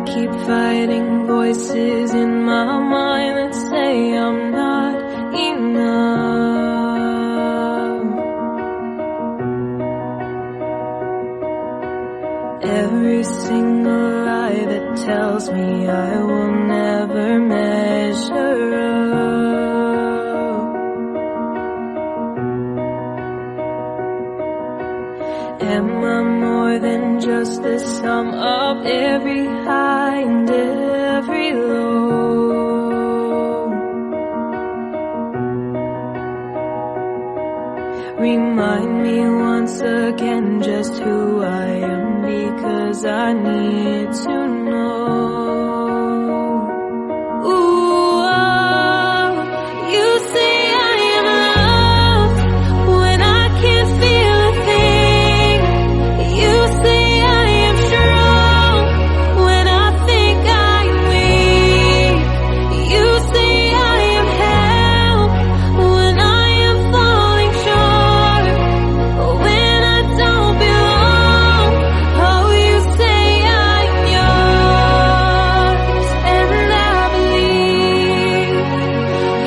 keep fighting voices in my mind that say I'm not enough. Every single lie that tells me I will never measure up. Am I more than just the sum of every high and every low? Remind me once again just who I am, because I need to know. Ooh, oh, you say I am loved when I can't feel a thing. You say I am strong when I think I'm weak. You say I am held when I am falling short, when I don't belong. Oh, you say I'm yours, and I believe.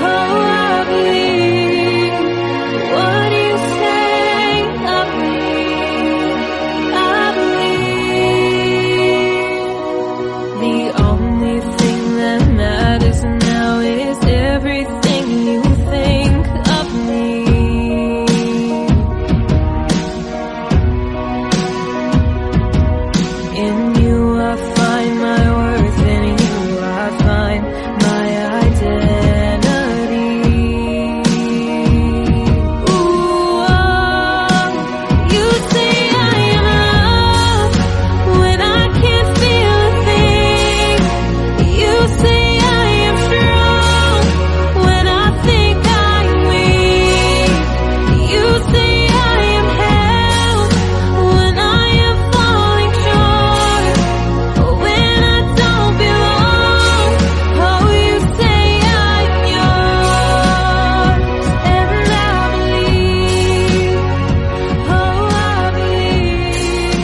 Oh, I believe what you say. I believe. The only thing that matters now is everything you think of me. In you I find my worth, in you I find my identity. Ooh, oh, you say I am loved when I can't feel a thing. You say I am strong when I think I'm weak. You say I am held when I am falling short, when I don't belong. Oh, you say I'm yours, and I believe. Oh, I believe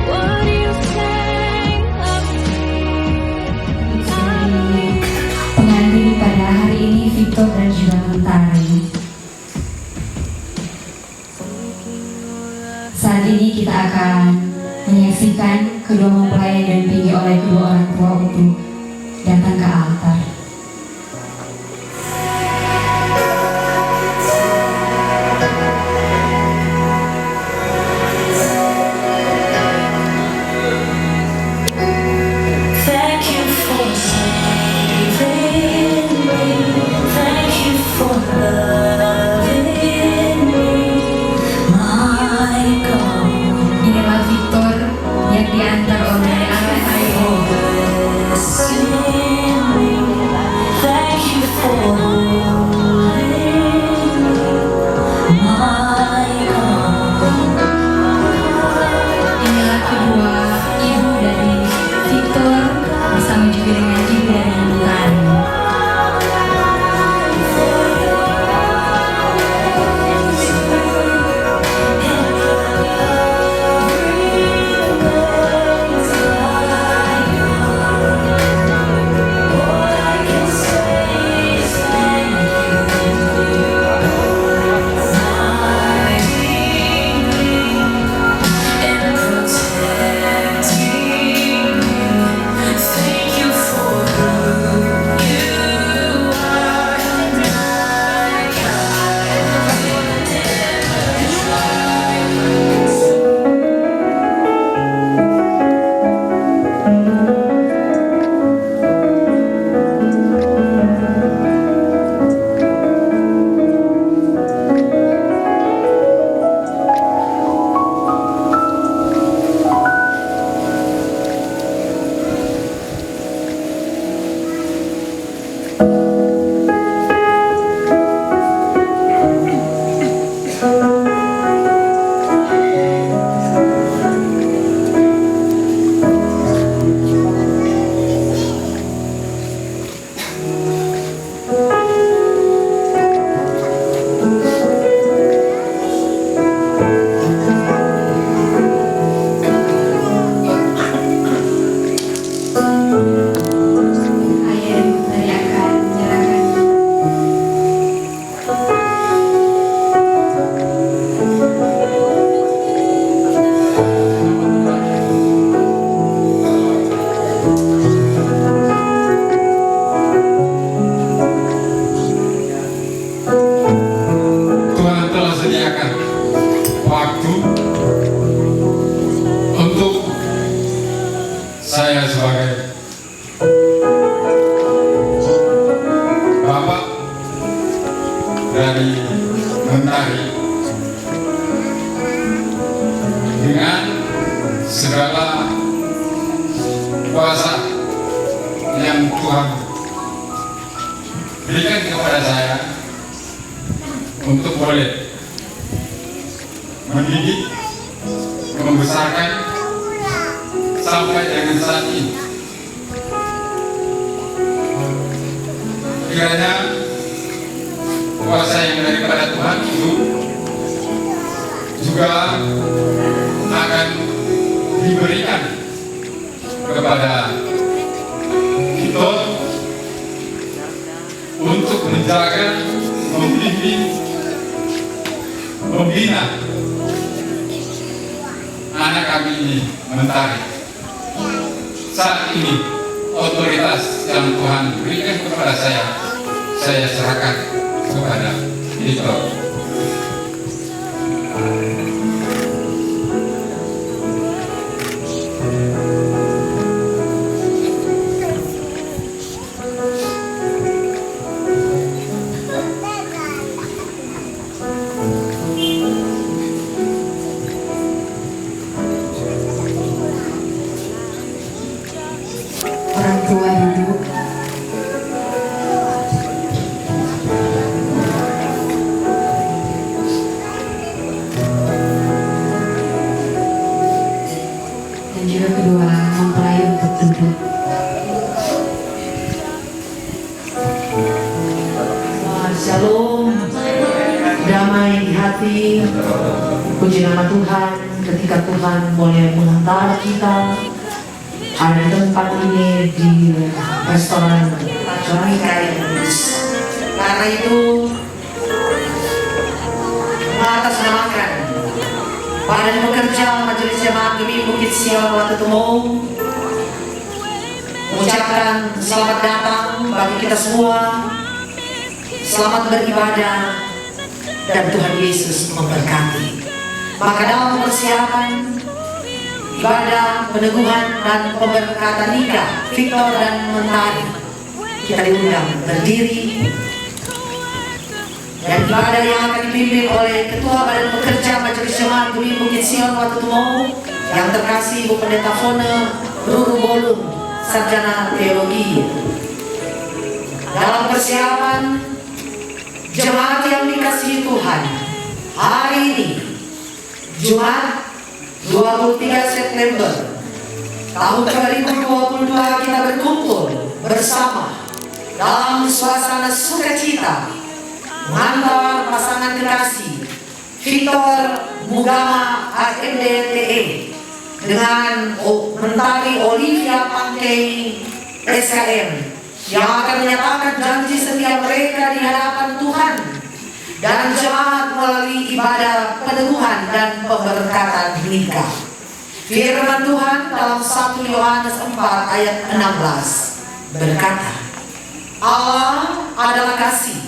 what you say of me. Penyanyi pada hari ini Vito dan juga Mentari. Saat ini kita akan menyaksikan kedua mempelai yang didampingi oleh kedua orang tua untuk datang ke altar. Thank you for saving me. Thank you for loving me, my God. Inilah Victor yang diantar oleh RFI World. Thank you for holding me, my God. Inilah kedua ibu dari Victor bersama juga dengan ibu dari Mentari. Thank you for who you are. Tuhan berikan kepada saya untuk boleh mendidik, membesarkan sampai dengan saat ini. Kiranya kuasa yang daripada Tuhan itu juga akan diberikan kepada kita untuk menjaga, membimbing, membina anak kami ini mentari. Saat ini otoritas yang Tuhan berikan kepada saya serahkan kepada Victor. Orang tua duduk. Dan juga kedua mempelai untuk duduk. Shalom, damai di hati. Puji nama Tuhan ketika Tuhan boleh menghantar kita ada di tempat ini di restoran Jonica yang kudus. Karena itu mengatasnamakan badan pekerja Majelis Jemaat Gemi Bukit Sion Watutumo mengucapkan selamat datang bagi kita semua. Selamat beribadah dan Tuhan Yesus memberkati. Maka dalam persiapan ibadah peneguhan dan pemberkatan nikah Victor dan Mentari, kita diundang berdiri dan ibadah yang akan dipimpin oleh Ketua Badan Pekerja Majelis Jemaat Gemi Bukit Sion Watutumo yang terkasih Ibu Pendeta Fone Ruru Bolung, Sarjana Teologi. Dalam persiapan jemaat yang dikasihi Tuhan, hari ini Jumat 23 September tahun 2022 kita berkumpul bersama dalam suasana sukacita mengantar pasangan kekasih Victor Mugama AMDTE dengan Mentari Olivia Pangkei SKM yang akan menyatakan janji setia mereka di hadapan Tuhan dan jemaat melalui ibadah peneguhan dan pemberkatan nikah. Firman Tuhan dalam 1 Yohanes 4 ayat 16 berkata, Allah adalah kasih,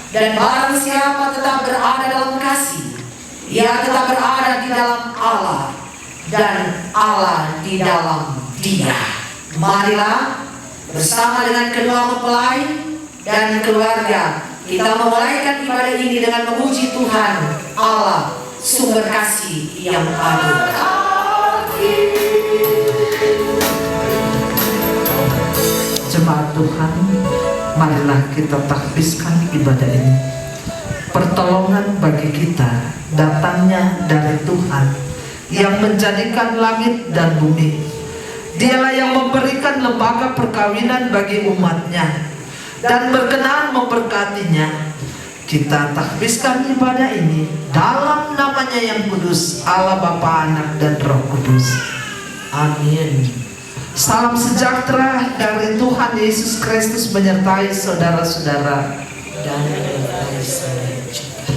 dan barang siapa tetap berada dalam kasih, ia tetap berada di dalam Allah, dan Allah di dalam Dia. Marilah bersama dengan kedua mempelai dan keluarga kita memulaikan ibadah ini dengan memuji Tuhan Allah sumber kasih yang agung. Jemaat Tuhan, marilah kita takbiskan ibadah ini. Pertolongan bagi kita datangnya dari Tuhan yang menjadikan langit dan bumi. Dialah yang memberikan lembaga perkawinan bagi umatnya dan berkenan memberkatinya. Kita takbiskan ibadah ini dalam namanya yang kudus, Allah Bapa, Anak dan Roh Kudus. Amin. Salam sejahtera dari Tuhan Yesus Kristus menyertai saudara-saudara dan menyertai saya juga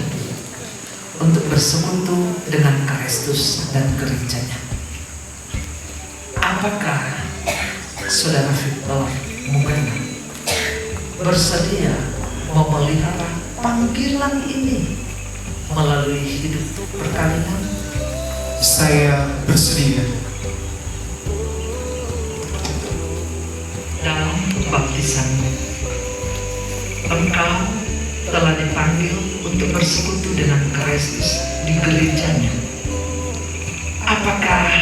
untuk bersekutu dengan Kristus dan gerejanya. Apakah saudara Victor Mugama bersedia memelihara panggilan ini melalui hidup perkawinan? Saya bersedia. Dalam baptisanmu, engkau telah dipanggil untuk bersekutu dengan Kristus di gerejanya. Apakah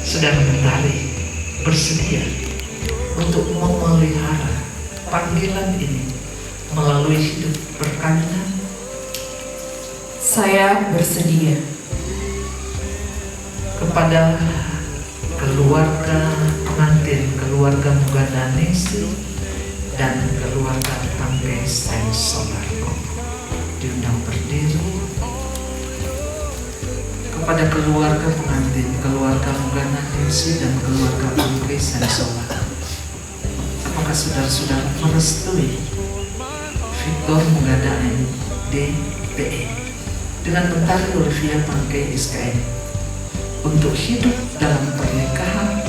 saudara Mentari bersedia untuk memelihara panggilan ini melalui hidup perkawinan? Saya bersedia. Kepada keluarga pengantin, keluarga Mugana Nesi dan keluarga Tangge Sain Solarko diundang berdiri. Kepada keluarga pengantin, keluarga Mugana Nesi dan keluarga Tangge Sain Solarko, apakah saudara-saudara merestui Victor Mugana DPE dengan Mentari Olivia Pangke SKM untuk hidup dalam pernikahan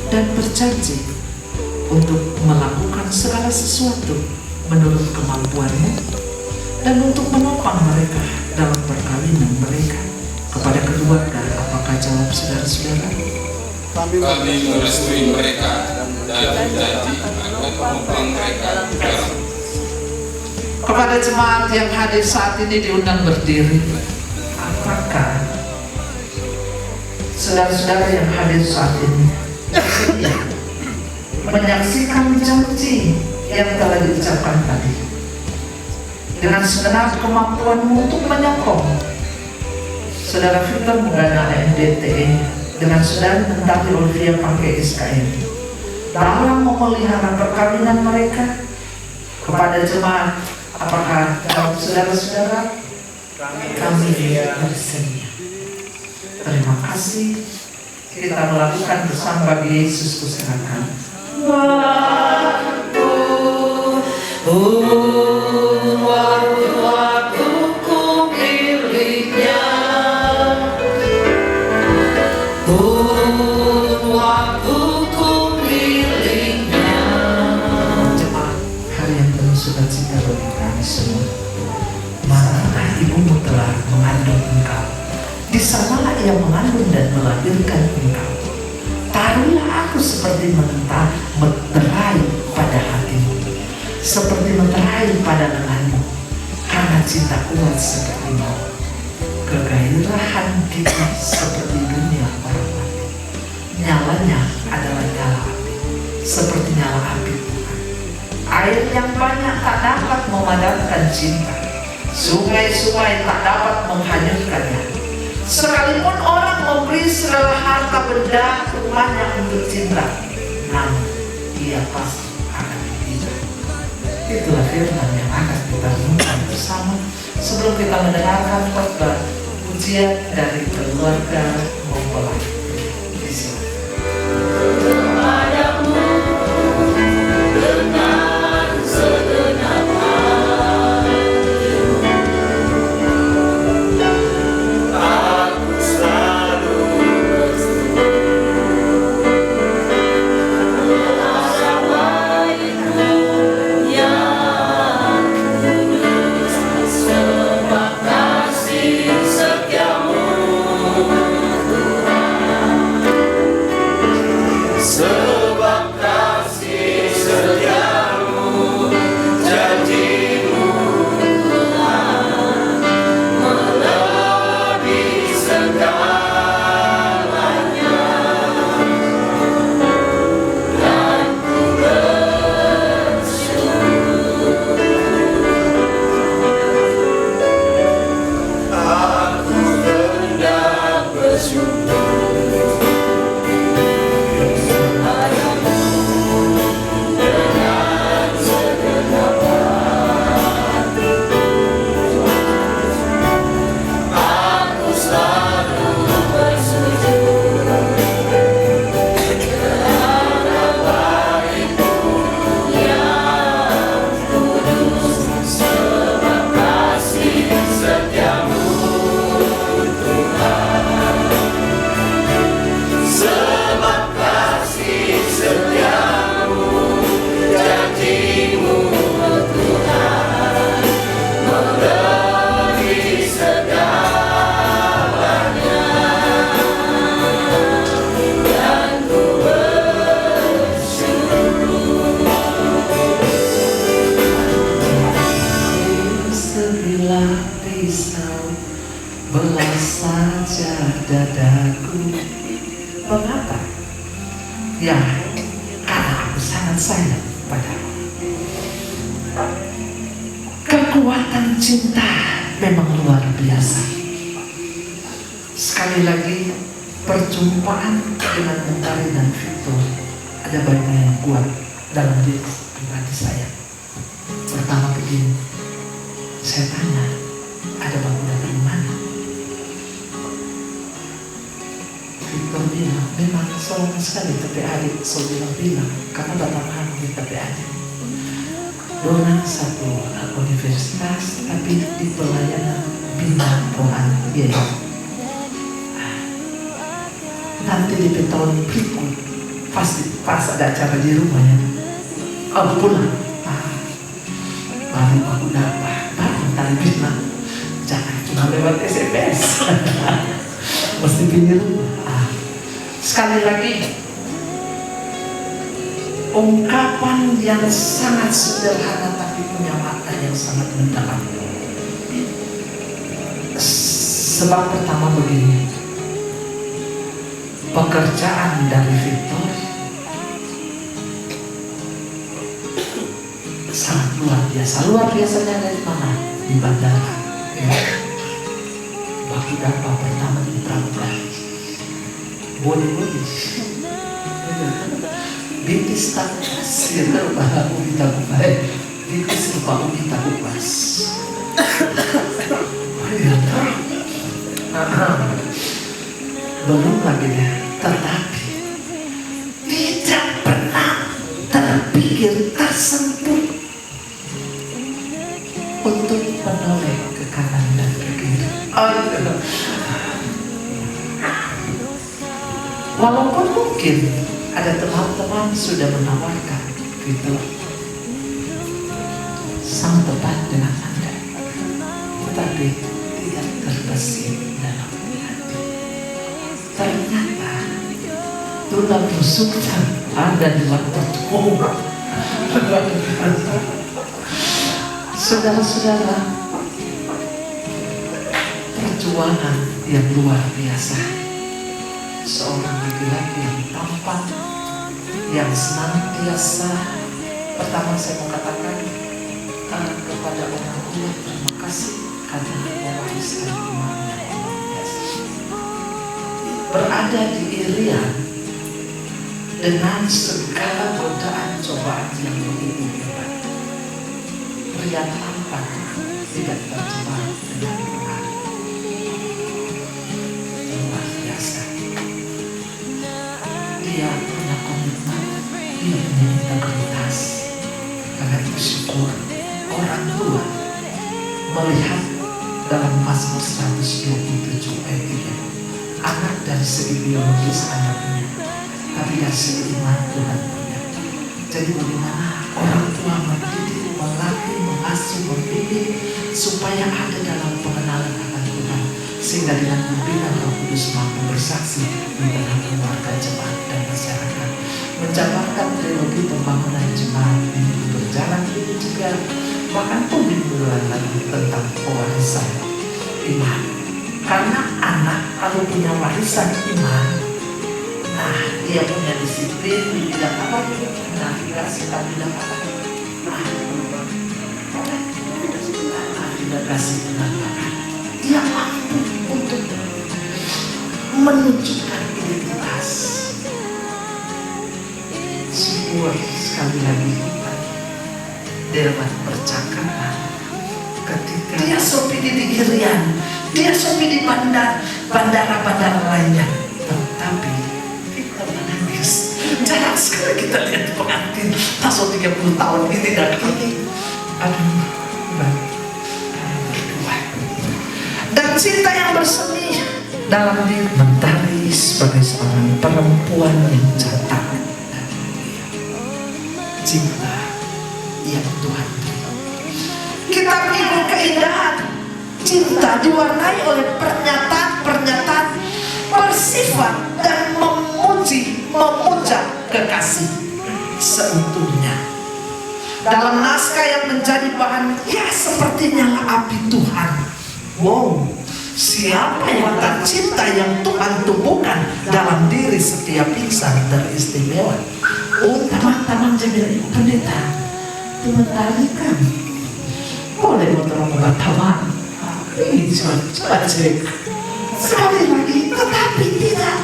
dan berjanji untuk melakukan segala sesuatu menurut kemampuanmu dan untuk menopang mereka dalam perkawinan mereka? Kepada keluarga, apakah jawab saudara-saudara? Kami merestui mereka dan berjanji akan menopang mereka dalam. Kepada jemaat yang hadir saat ini diundang berdiri, apakah saudara-saudara yang hadir saat ini bersedia menyaksikan janji yang telah diucapkan tadi dengan segenap kemampuanmu untuk menyokong saudara Victor Mugana MDTE dengan saudara Mentari Olivia Pangke SKM dalam memelihara perkawinan mereka? Kepada jemaat, apakah jawab saudara-saudara? Kami bersedia. Terima kasih. Kita melakukan bersama bagi Yesus kuserahkan. Waktu-waktuku miliknya, waktuku miliknya. Jemaat, hari yang penuh sukacita bagi kami semua. Maranatha, ibumu telah mengandung engkau. Di sanalah ia mengandung dan melahirkan engkau. Taruhlah aku seperti meterai pada hatimu, seperti meterai pada lenganmu, karena cinta kuat seperti mau. Kegairahan kita seperti dunia orang mati. Nyalanya adalah nyala api, seperti nyala api Tuhan. Air yang banyak tak dapat memadamkan cinta. Sungai-sungai tak dapat menghanyutkannya. Sekalipun orang memberi segala harta benda rumahnya untuk cinta, namun ia pasti akan hilang. Itulah firman yang akan kita renungkan bersama sebelum kita mendengarkan khotbah pujian dari keluarga mempelai. Ya, karena aku kepadamu. Kekuatan cinta memang luar biasa. Sekali lagi, perjumpaan dengan Mentari dan Victor ada banyak yang kuat dalam diri pribadi saya. Pertama begini, saya tanya, ada bangun dari mana? Victor bilang, memang seorang sekali tapi adik. Saya bilang, karena bapak kami tapi adik. Dona satu universitas tapi di pelayanan bina rohani dia. Nanti di tahun berikut pas ada acara di rumahnya, aku pulang. Baru aku dapat, baru tadi bilang jangan cuma lewat SMS, mesti pilih rumah. Sekali lagi, ungkapan yang sangat sederhana tapi punya makna yang sangat mendalam. Sebab pertama begini, pekerjaan dari Victor sangat luar biasa. Luar biasanya dari mana? Di bandara. Waktu dapat pertama di Pramugari. Boleh-boleh. Bintis tak kasir bahwa kita bukan. Bintis lupa kita bukas. Belum lagi ya, tetapi tidak pernah terpikir tersentuh untuk menoleh ke kanan dan ke kiri. Walaupun mungkin ada teman-teman sudah menawarkan gitu, sang tepat dengan Anda, tetapi tidak terbesit dalam hati. Ternyata tulang rusuknya ada di waktu itu. Saudara-saudara, perjuangan yang luar biasa. Seorang laki-laki yang tampan, yang senantiasa, pertama saya mau katakan kepada orang tua terima kasih karena mewariskan iman yang luar biasa. Berada di Irian dengan segala godaan cobaan yang begitu hebat, pria tampan tidak terjebak dengan pengaruh. Luar biasa. Dia punya komitmen, dia punya integritas. Karena itu syukur orang tua melihat dalam Mazmur 127 ayat 3, anak dari segi biologis Anda punya, tapi dari segi iman Tuhan punya. Jadi bagaimana orang tua mendidik, melatih, mengasuh, membimbing supaya ada dalam pengenalan akan Tuhan, sehingga dengan membina Roh Kudus mampu bersaksi di tengah keluarga jemaat dan masyarakat, menjabarkan teologi pembangunan jemaat ini berjalan ini juga, bahkan pembimbingan lagi tentang pewarisan iman. Karena anak kalau punya warisan iman, nah dia punya disiplin di bidang apa? Navigasi tak bidang apa? Navigasi penerbangan. Dia mampu untuk menunjukkan identitas. Sebuah sekali lagi dewan percakapan ketika dia sopi di Irian, dia sopi di bandara-bandara lainnya, tetapi kita menangis. Jarang sekali kita lihat pengantin taso 30 tahun ini dan ini, aduh, berdua. Dan cinta yang bersemi dalam diri Mentari sebagai seorang perempuan yang cantik. Cinta yang Tuhan beri. Kita mengikut keindahan. Cinta diwarnai oleh pernyataan-pernyataan bersifat dan memuja kekasih seutuhnya. Dalam naskah yang menjadi bahan, ya sepertinya api Tuhan. Wow, siapa yang tak cinta yang Tuhan tumbuhkan dalam diri setiap insan teristimewa. Oh, teman-teman saya bilang, Ibu Pendeta, teman tadi kan boleh motor obat teman. Ini coba cek sekali lagi, tetapi tidak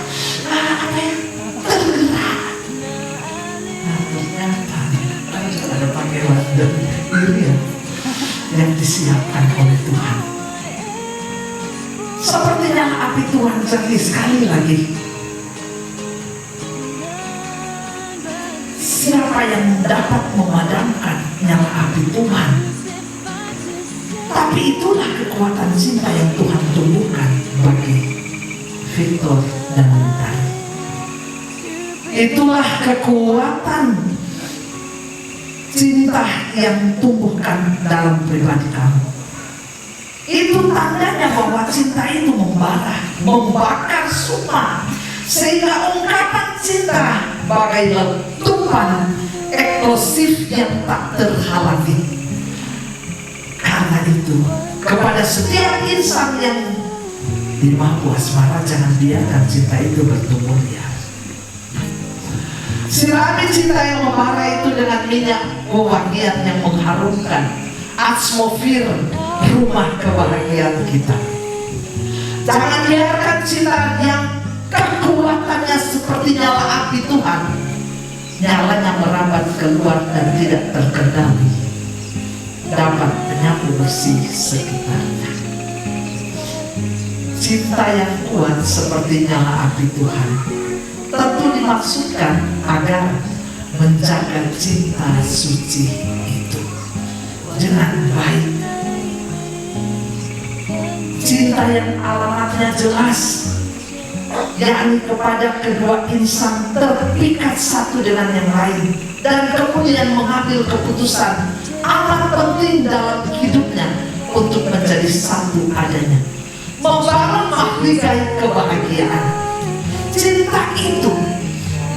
tergerak. Ternyata ada panggilan dan irian yang disiapkan oleh Tuhan. Sepertinya api Tuhan jadi sekali lagi. Siapa yang dapat memadamkan nyala api Tuhan? Tapi itulah kekuatan cinta yang Tuhan tumbuhkan bagi Victor dan Lintang. Itulah kekuatan cinta yang tumbuhkan dalam pribadi kamu. Itu tandanya bahwa cinta itu membara, membakar sumpah, sehingga ungkapan cinta bagai letupan eksplosif yang tak terhalangi. Karena itu, kepada setiap insan yang dimampu asmara, jangan biarkan cinta itu bertumbuh liar. Sirami cinta yang membara itu dengan minyak kebahagiaan yang mengharumkan atmosfer rumah kebahagiaan kita. Jangan biarkan cinta yang kekuatannya seperti nyala api Tuhan, nyalanya merambat keluar dan tidak terkendali, dapat menyapu bersih sekitarnya. Cinta yang kuat seperti nyala api Tuhan tentu dimaksudkan agar menjaga cinta suci itu dengan baik. Cinta yang alamatnya jelas, yakni kepada kedua insan terpikat satu dengan yang lain, dan kemudian mengambil keputusan amat penting dalam hidupnya untuk menjadi satu adanya, membangun mahligai kebahagiaan. Cinta itu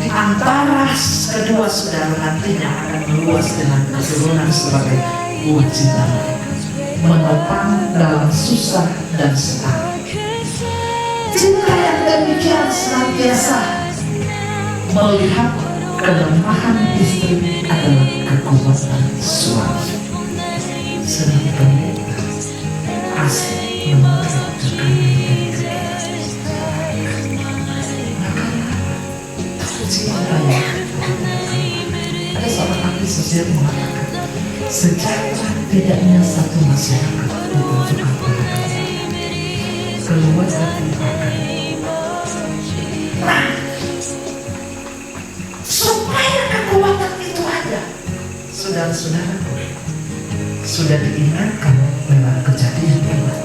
di antara kedua saudara nantinya akan meluas dengan keturunan sebagai buah cinta mereka, menopang dalam susah dan senang. Cinta yang demikian senantiasa melihat kelemahan istri adalah kekuatan suami. Sedang pendeta asli mengerjakan cinta yang ada seorang ahli sosial mengatakan, sejahtera tidaknya satu masyarakat ditunjukkan oleh keluarga dilupakan. Nah, supaya kekuatan itu ada, saudara-saudaraku, sudah diingatkan lewat kejadian Tuhan,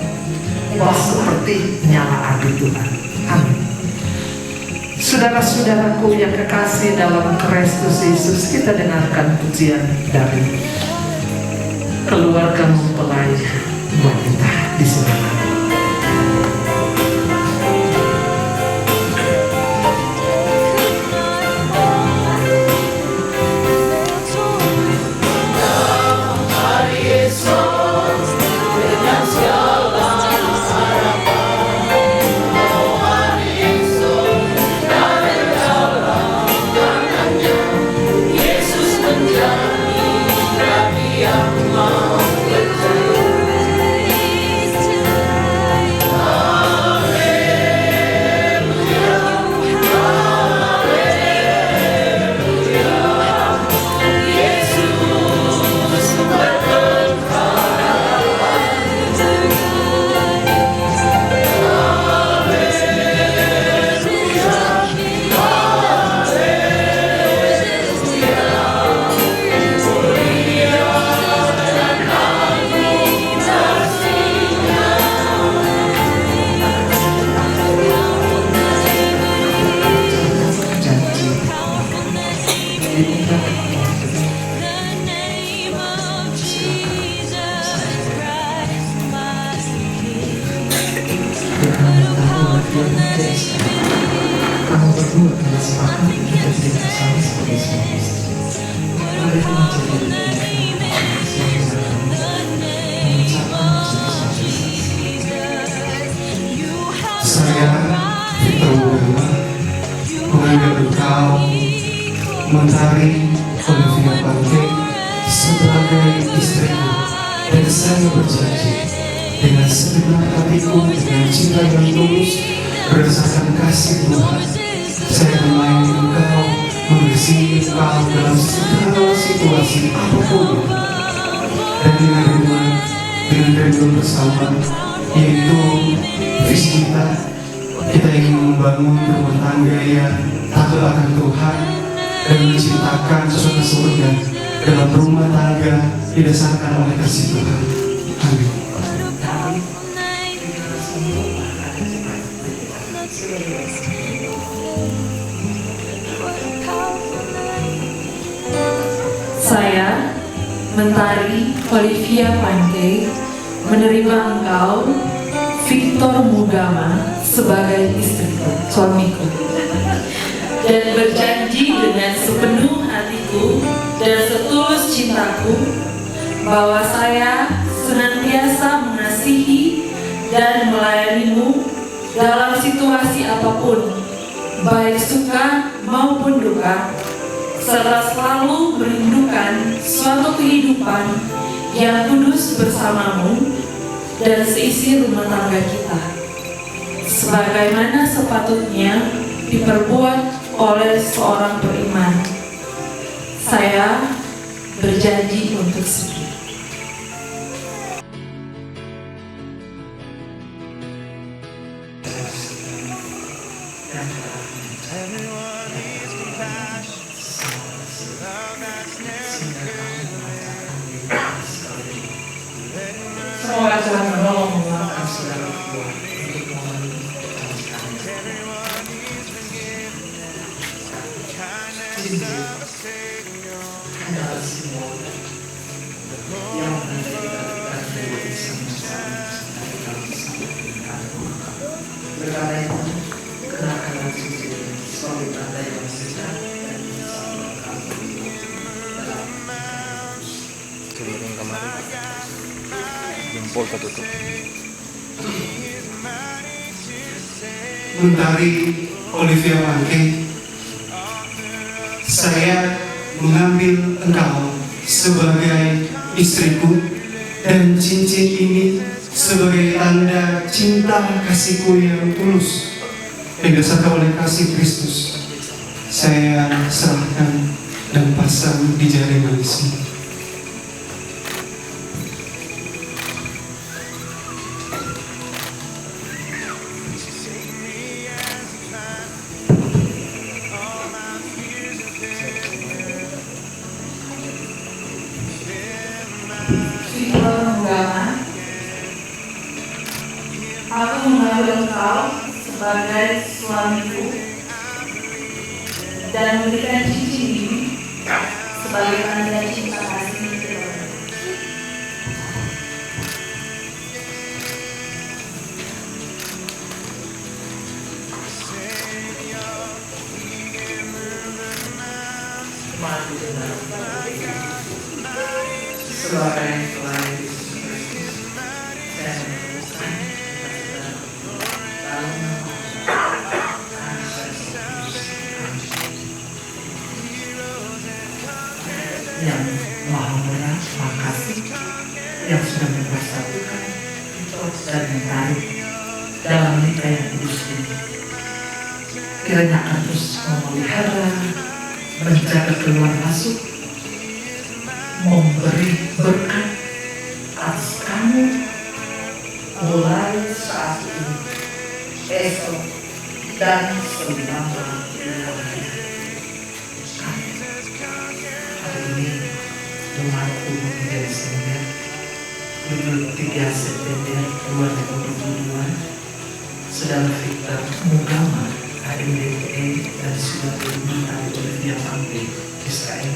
bahwa seperti nyala api Tuhan. Amin. Saudara-saudaraku yang kekasih dalam Kristus Yesus, kita dengarkan pujian dari keluarga mempelai wanita di sana. Kamu berdua telah sepakat untuk berdiri bersama sebagai suami istri. Mari kita menjadi saya Victor Wilma mengambil engkau Mentari Olivia Bangke sebagai istriku, dan saya berjanji dengan segenap hatiku, dengan cinta yang tulus berdasarkan kasih Tuhan, saya melayani engkau, mengasihi engkau dalam segala situasi apapun, dan dengan rindu bersama, yaitu visi kita ingin membangun rumah tangga yang takut akan Tuhan dan menciptakan suasana surga dalam rumah tangga didasarkan oleh kasih Tuhan. Amin. Saya, Mentari Olivia Bangke, menerima engkau, Victor Mugama, sebagai istriku, suamiku, dan berjanji dengan sepenuh hatiku dan setulus cintaku bahwa saya senantiasa mengasihi dan melayanimu dalam situasi apapun, baik suka maupun duka, serta selalu merindukan suatu kehidupan yang kudus bersamamu dan seisi rumah tangga kita, sebagaimana sepatutnya diperbuat oleh seorang beriman. Saya berjanji untuk setia. Semoga Tuhan menolong menguatkan saudara tua untuk memenuhi cinta adalah semua yang menjadikan kita sama-sama dalam satu pernikahan. Perkara itu kenakan cincin sebagai tanda yang sehat dan bisa melengkapi dalam keliling kemarin jempol ketutup. Mentari Olivia Bangke, saya mengambil engkau sebagai istriku, dan cincin ini sebagai tanda cinta kasihku yang tulus yang didasarkan oleh kasih Kristus. Saya serahkan dan pasang di jari manismu. Victor Mugama, aku mengambil engkau sebagai suamiku dan memberikan cincin ini sebagai tanda cinta kasih kepadamu. mati dengan sebagai pelayan Yesus Kristus. Saya menemukan yang maha murah, makasih yang sudah mempersatukan kita dan Mentari dalam nikah yang kudus ini. Kiranya akan terus memelihara, menjaga keluar masuk, memberi berkat atas kamu mulai saat ini, esok, dan selama-lamanya. Hari ini umatku menjadi senior 23 September 2022, Saudara Victor Mugama AMDPE dan Saudara Mentari Olivia Bangke SKM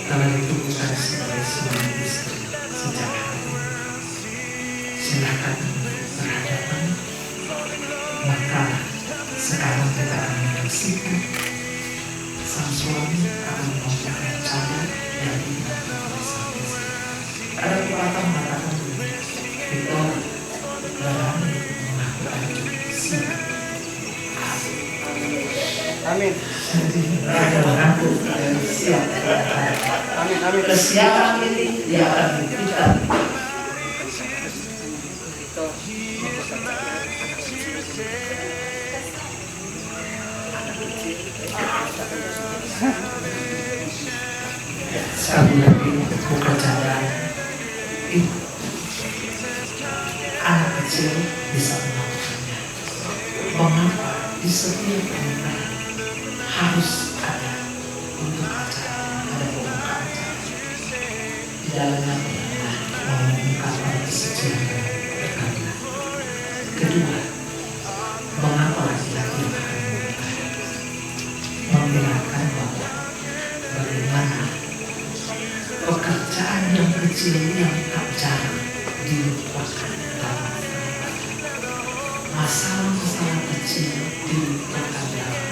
telah ditemukan sebagai suami istri sejak hari ini. Silakan berhadapan. Maka sekarang kita akan menyaksikan sang suami akan mempunyai cara yang digunakan oleh sang istri. Ada pepatah mengatakan kita berani melakukan sikap. Amin. Jadi ada mengaku setiap kesiapan ini dia akan buktikan. Sekali lagi buka jalan itu anak kecil bisa melakukannya. Mengapa di setiap pernikahan harus ada untuk acara, ada pembukaan acara. Di dalamnya pertama mengungkapkan kesucian dan kekarunian. Kedua, mengapa laki-laki yang akan menikah memperlihatkan bahwa bagaimana pekerjaan yang kecil yang tak jarang dilupakan dalam pernikahan. Masalah-masalah kecil dilupakan dalam.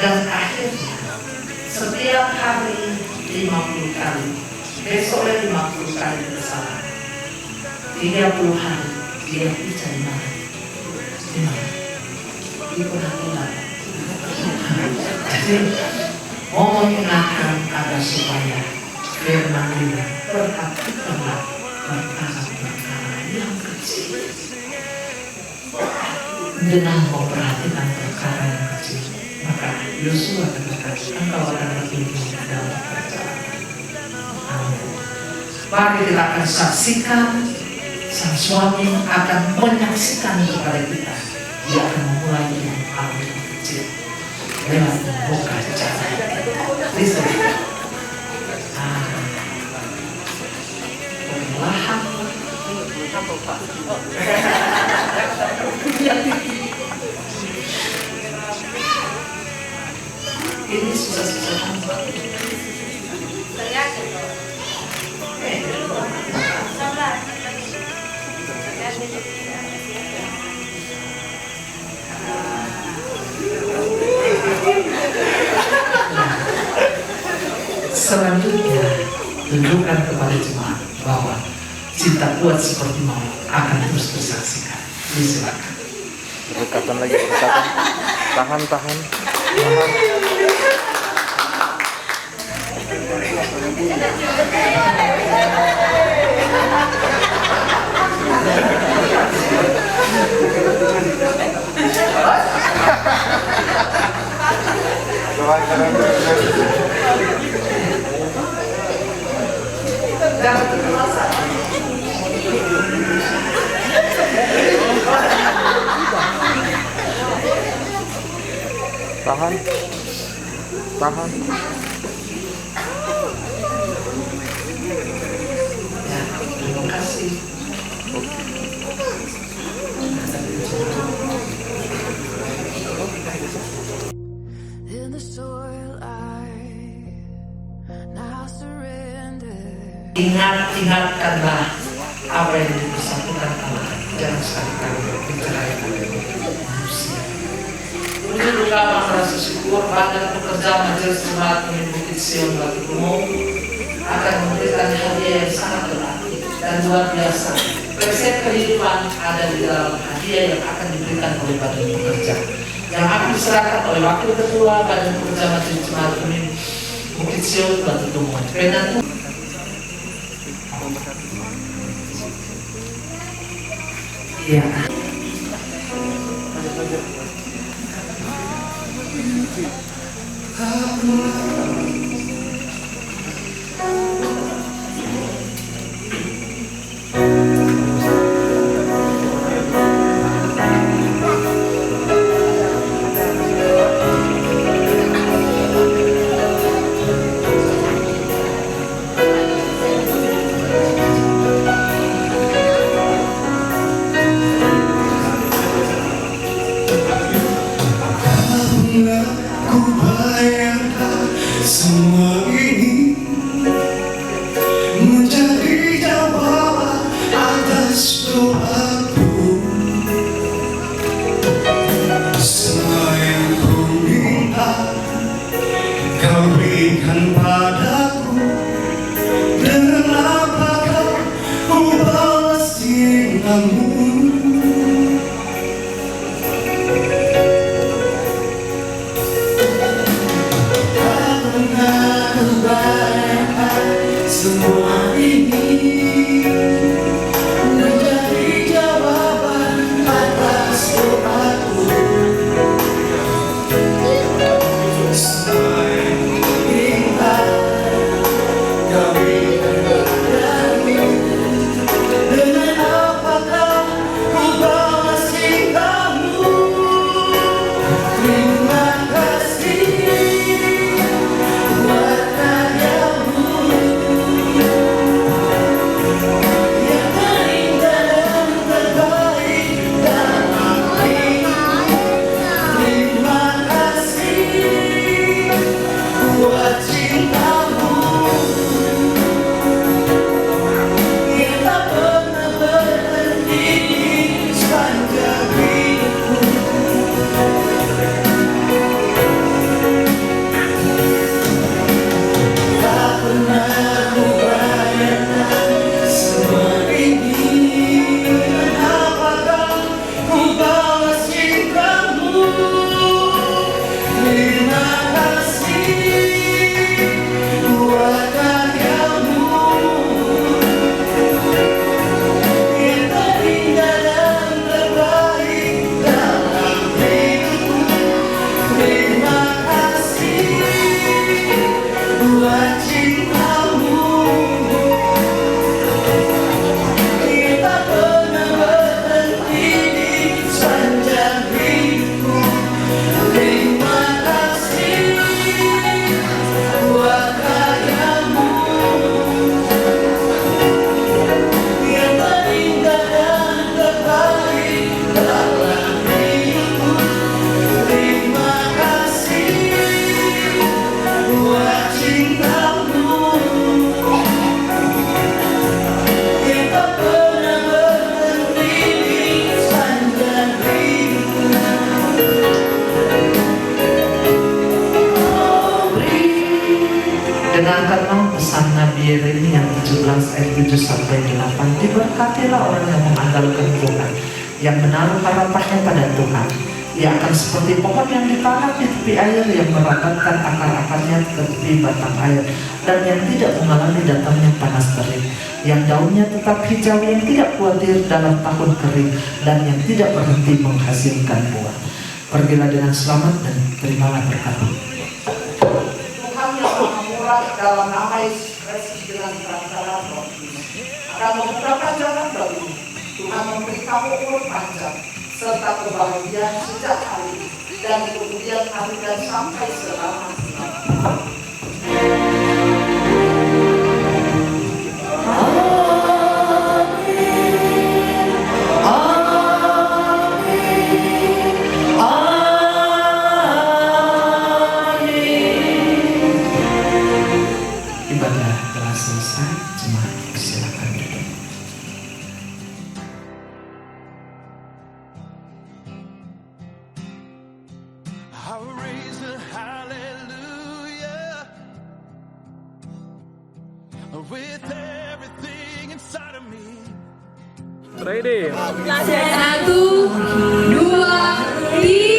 Dan akhirnya setiap hari 50 kali, besoknya 50 kali kesalahan. 30 hari dia bicara di mana? Di pengadilan. Jadi mau mengingatkan agar supaya firman Tuhan perhatikanlah perkara-perkara yang kecil. Dengan memperhatikan perkara yang kecil, maka Yosua katakan engkau akan berpimpin dalam perjalanan. Amin. Mari kita akan saksikan, sang suami akan menyaksikan kepada kita. Dia akan memulai dengan hal yang kecil dengan membuka jalan. Listen. Perlahan. Ini susah-susah. Selanjutnya, tunjukkan kepada jemaat bahwa cinta kuat seperti mau akan terus disaksikan. Disilakan. Berdekatan lagi, berdekatan. Tahan. Tahan. Ya, terima kasih. In the soil I now surrender. Ingatkanlah apa yang dipersatukan Allah. Jangan sekali-kali berceraikan manusia. Puji duka rasa syukur pada pekerjaan majelis jemaat di Bukit Sion Batu Umum akan memberikan hadiah yang sangat berarti dan luar biasa. Resep kehidupan ada di dalam hadiah yang akan diberikan oleh badan pekerja yang akan diserahkan oleh wakil ketua badan pekerja majelis jemaat Bukit Sion Batu Umum. Iya. Ku bayangkan Yeremia 17 ayat 7 sampai 8. Diberkatilah orang yang mengandalkan Tuhan, yang menaruh harapannya pada Tuhan. Ia akan seperti pohon yang ditanam di tepi air, yang merabatkan akar-akarnya ke tepi batang air, dan yang tidak mengalami datangnya panas terik, yang daunnya tetap hijau, yang tidak khawatir dalam tahun kering, dan yang tidak berhenti menghasilkan buah. Pergilah dengan selamat dan terimalah berkat. Tuhan yang maha murah dalam nama Yesus Kristus dengan perantara Roh Kudus akan membukakan jalan bagimu. Tuhan memberi kamu umur panjang serta kebahagiaan sejak hari ini dan kemudian hari dan sampai selama-lamanya. Ibadah telah selesai, jemaat silakan duduk. I'll raise a hallelujah with everything inside of me. Ready. 1, 2, 3.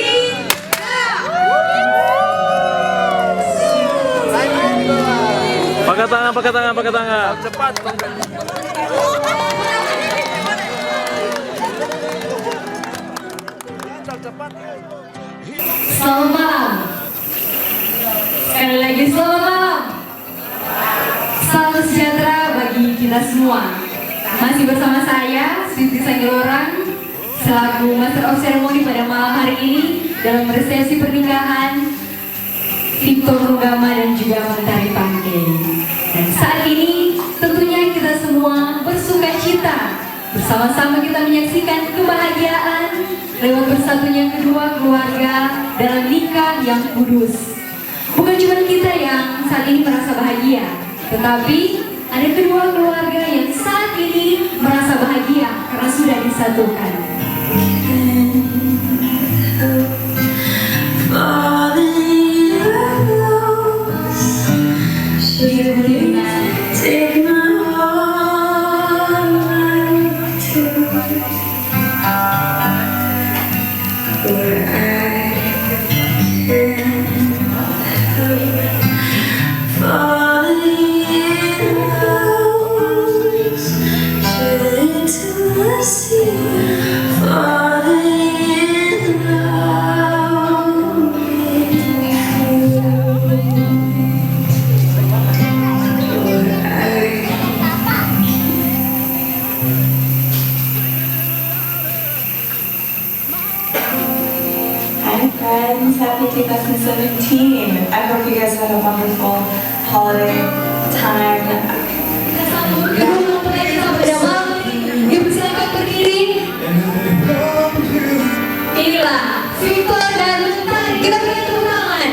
Pakai tangan. Cepat. Selamat malam. Sekali lagi selamat malam. Salam sejahtera bagi kita semua. Masih bersama saya, Siti Sanggilorang, selaku Master of Ceremony pada malam hari ini dalam resepsi pernikahan Victor Rugama dan juga Mentari Pangke. Dan saat ini tentunya kita semua bersuka cita, bersama-sama kita menyaksikan kebahagiaan lewat bersatunya kedua keluarga dalam nikah yang kudus. Bukan cuma kita yang saat ini merasa bahagia, tetapi ada kedua keluarga yang saat ini merasa bahagia karena sudah disatukan. Hi friends, happy 2017. I hope you guys had a wonderful holiday time. Kedua mempelai kita pada malam ini dipersilakan berdiri. Inilah Victor dan Mentari. Kita beri tepuk tangan.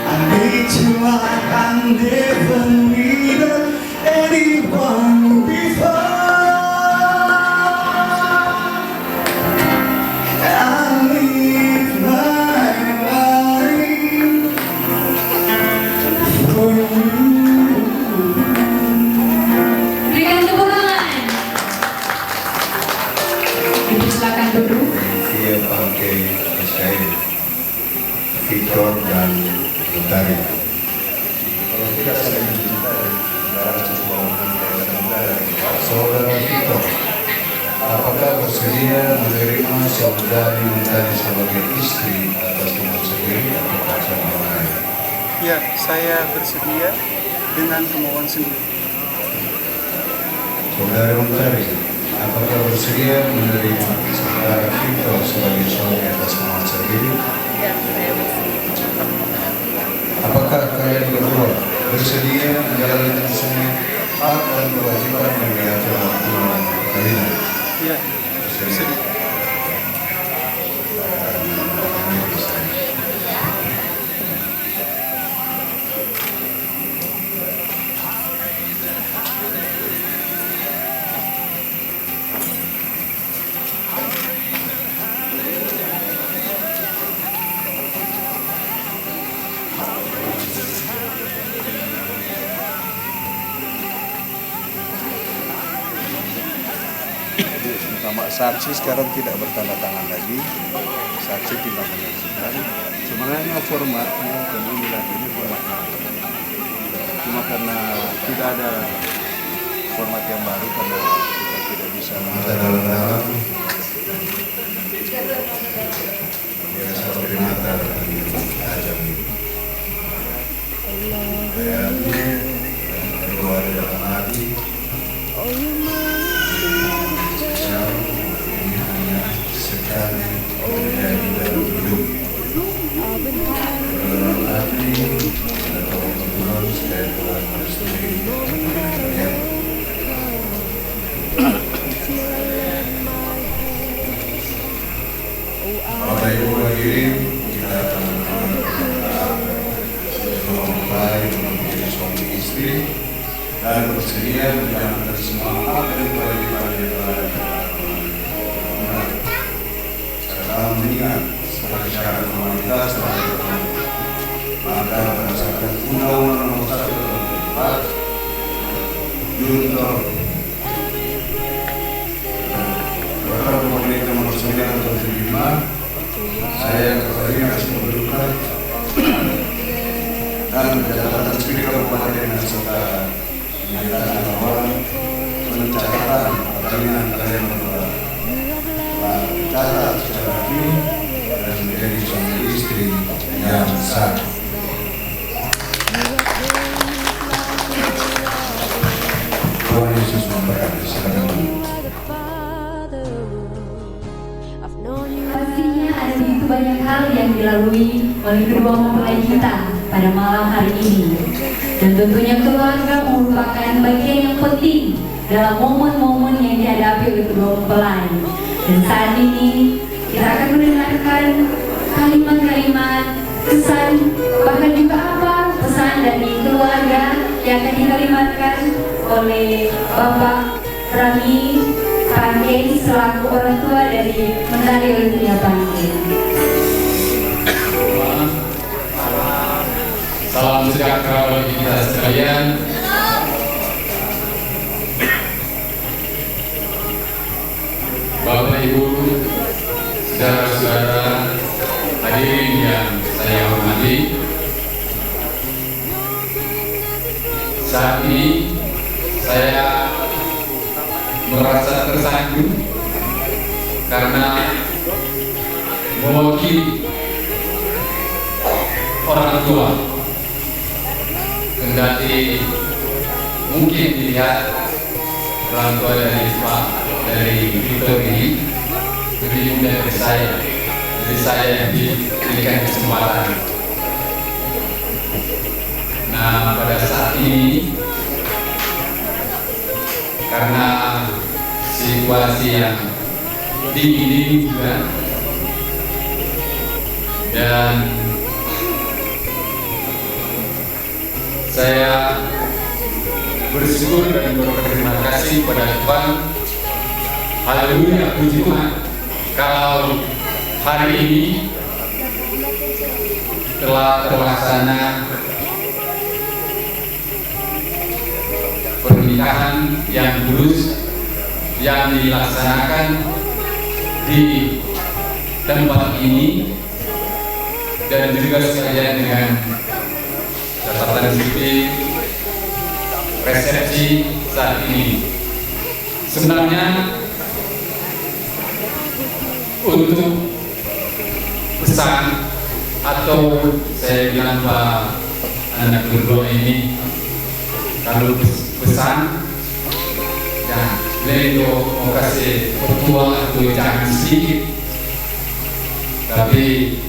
I need you like I never needed anyone before. I live my life for you. Berikan tepuk tangan. Dipersilakan duduk. Dia pakai SKM Victor dan Mentari. Kalau tidak saling mencintai, barang semua saudara Victor, apakah bersedia menerima saudari Mentari sebagai istri atas nama sendiri atau pacar yang lain? Ya, saya bersedia dengan kemauan sendiri. Saudara Mentari, apakah bersedia menerima saudara Victor sebagai suami atas nama sendiri? Ya, saya bersedia. Apakah kalian berdua bersedia menjalankan semua hak dan kewajiban yang diatur dalam perkawinan? Ya, bersedia. saksi sekarang tidak bertanda tangan lagi, saksi tinggal menyaksikan. Sebenarnya formatnya pemilihan ini formatnya, cuma karena tidak ada format yang baru karena kita tidak bisa dalam ya seperti mata tajam ini. Bayangin kedua dalam hati. Ini hanya sekali terjadi dalam hidup. Dalam hati atau Tuhan sekali Tuhan merestui kalian. Bapak Ibu hadirin, kita akan mempelai menjadi suami istri dan bersedia menjalankan semua hak dan kewajiban yang telah ditetapkan. Serta mengingat sebagai syarat formalitas telah ditetapkan. Maka berdasarkan Undang-Undang Nomor 1 Tahun 2004 Junto Peraturan Pemerintah Nomor 9 Tahun 2005, saya kembali kasih mendudukan dan menjadikan Speaker Kabupaten serta menyatakan bahwa pencatatan perkawinan kalian berdua telah tercatat secara resmi dan menjadi suami istri yang sah. Tuhan Yesus memberkati. Silakan. Pastinya ada begitu banyak hal yang dilalui oleh kedua mempelai kita pada malam hari ini. Dan tentunya keluarga merupakan bagian yang penting dalam momen-momen yang dihadapi oleh kedua mempelai. Dan saat ini kita akan mendengarkan kalimat-kalimat kesan, bahkan juga apa pesan dari keluarga yang akan dikalimatkan oleh Bapak Rami Pangge selaku orang tua dari Mentari Olimpia Pangge. Salam sejahtera bagi kita sekalian. Bapak Ibu, saudara-saudara hadirin yang saya hormati, saat ini saya merasa tersanjung karena mewakili orang tua, kendati mungkin dilihat orang tua dari Victor ini lebih muda dari saya, jadi saya yang diberikan kesempatan. Nah, pada saat ini karena situasi yang dingin juga dan saya bersyukur dan berterima kasih kepada Tuhan. Haleluya, puji Tuhan, kalau hari ini telah terlaksana pernikahan yang kudus yang dilaksanakan di tempat ini dan juga sekalian dengan catatan sipil resepsi saat ini. Sebenarnya untuk pesan atau saya bilang Pak anak berdua ini kalau pesan ya beliau mau kasih petua atau jangan sedikit, tapi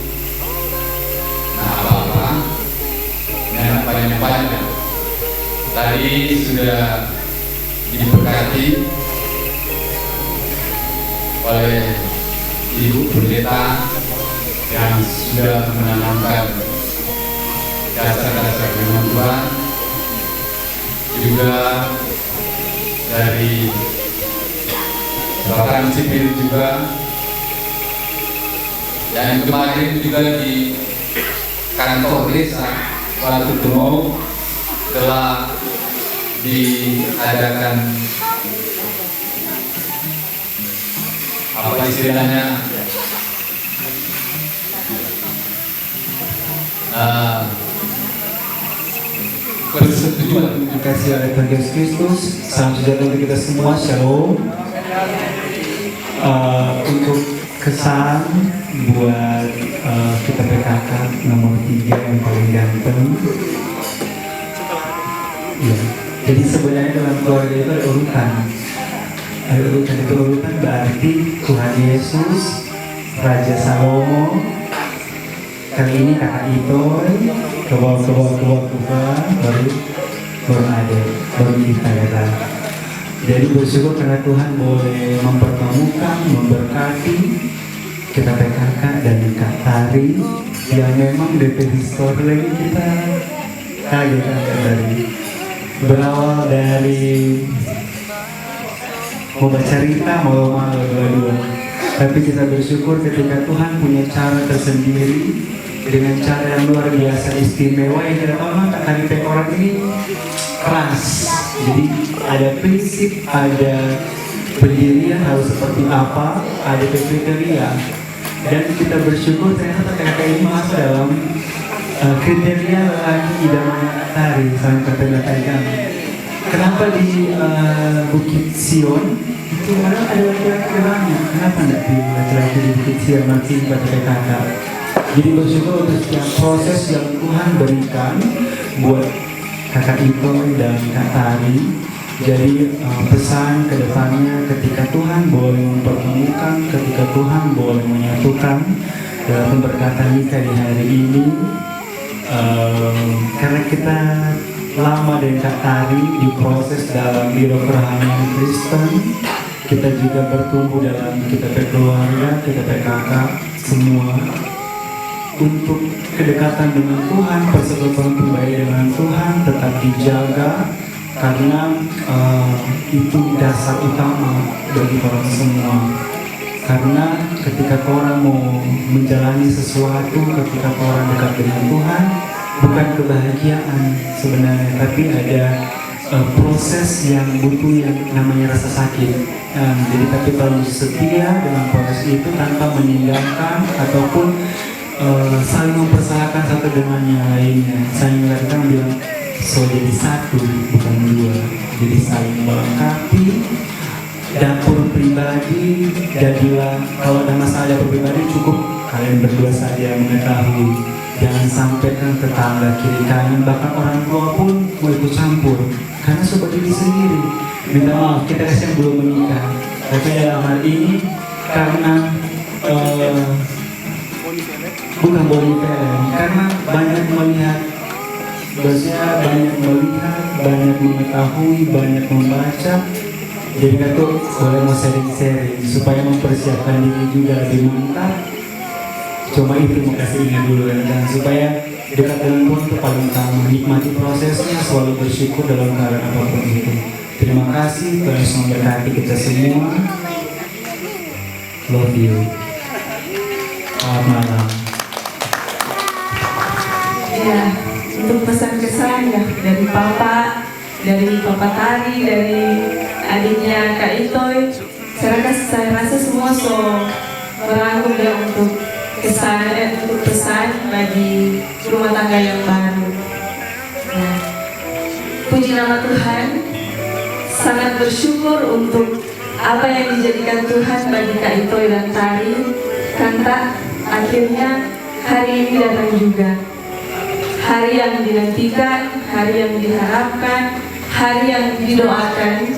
nah apa-apa yang banyak-banyak tadi sudah diberkati oleh Ibu Pendeta yang sudah menanamkan dasar-dasar firman Tuhan, juga dari Bapak Sipil juga, dan kemarin juga di kantor desa Batu Tungau telah diadakan apa istilahnya, persetujuan. Dikasih oleh Tuhan Yesus Kristus. Salam sejahtera untuk kita semua. Shalom. Untuk kesan buat kita PKK nomor 3 yang paling ganteng. Ya. Jadi sebenarnya dalam keluarga itu ada urutan. Ada urutan, itu urutan berarti Tuhan Yesus, Raja Salomo. Kali ini kakak Itoy, ke bawah, baru ada, baru kita kata. Jadi bersyukur karena Tuhan boleh mempertemukan, memberkati kita PKK dan Kak Tari yang memang DP History kita kaget dari berawal dari mau bercerita mau dua-dua. Tapi kita bersyukur ketika Tuhan punya cara tersendiri dengan cara yang luar biasa istimewa yang kita tahu kan Kak orang ini keras. Jadi ada prinsip, ada pendirian harus seperti apa, ada kriteria. Dan kita bersyukur ternyata PKK ini masuk dalam kriteria lagi idaman Tari sama kata kami. Kenapa di Bukit Sion itu ada laki-laki banyak? Kenapa tidak di laki-laki di Bukit Sion masih pada PKK? Jadi bersyukur untuk setiap proses yang Tuhan berikan buat Kakak Itoy dan Kak Tari. Jadi pesan ke depannya ketika Tuhan boleh mempertemukan, ketika Tuhan boleh menyatukan dalam pemberkatan nikah di hari ini, karena kita lama dengan Kak Tari diproses dalam biro kerohanian Kristen, kita juga bertumbuh dalam kita keluarga, kita PKK semua untuk kedekatan dengan Tuhan, persekutuan pribadi dengan Tuhan tetap dijaga karena itu dasar utama bagi orang semua. Karena ketika orang mau menjalani sesuatu, ketika orang dekat dengan Tuhan, bukan kebahagiaan sebenarnya, tapi ada proses yang butuh yang namanya rasa sakit. Jadi tapi kalau setia dalam proses itu tanpa meninggalkan ataupun saling mempersalahkan satu dengan yang lainnya. Saya mengatakan bilang so jadi satu bukan dua. Jadi saling melengkapi. Dapur pribadi jadilah, kalau ada masalah dapur pribadi cukup kalian berdua saja mengetahui. Jangan sampaikan ke tetangga kiri kanan, bahkan orang tua pun mau ikut campur karena seperti diri sendiri. Minta maaf kita kasih yang belum menikah. Tapi dalam hal ini karena bukan boleh karena banyak melihat, biasanya banyak melihat, banyak mengetahui, banyak membaca. Jadi kan tuh boleh mau sharing-sharing supaya mempersiapkan diri juga lebih mantap. Cuma itu mau kasih ingat dulu kan, supaya dekat dengan Tuhan itu paling utama. Nikmati prosesnya, selalu bersyukur dalam keadaan apapun itu. Terima kasih, Tuhan Yesus memberkati kita semua. Love you. Selamat malam. Ya, untuk pesan-kesan ya dari Papa Tari, dari adiknya Kak Itoy, saya rasa semua merangkum ya untuk pesan bagi rumah tangga yang baru. Nah, puji nama Tuhan, sangat bersyukur untuk apa yang dijadikan Tuhan bagi Kak Itoy dan Tari, karena akhirnya hari ini datang juga. Hari yang dinantikan, hari yang diharapkan, hari yang didoakan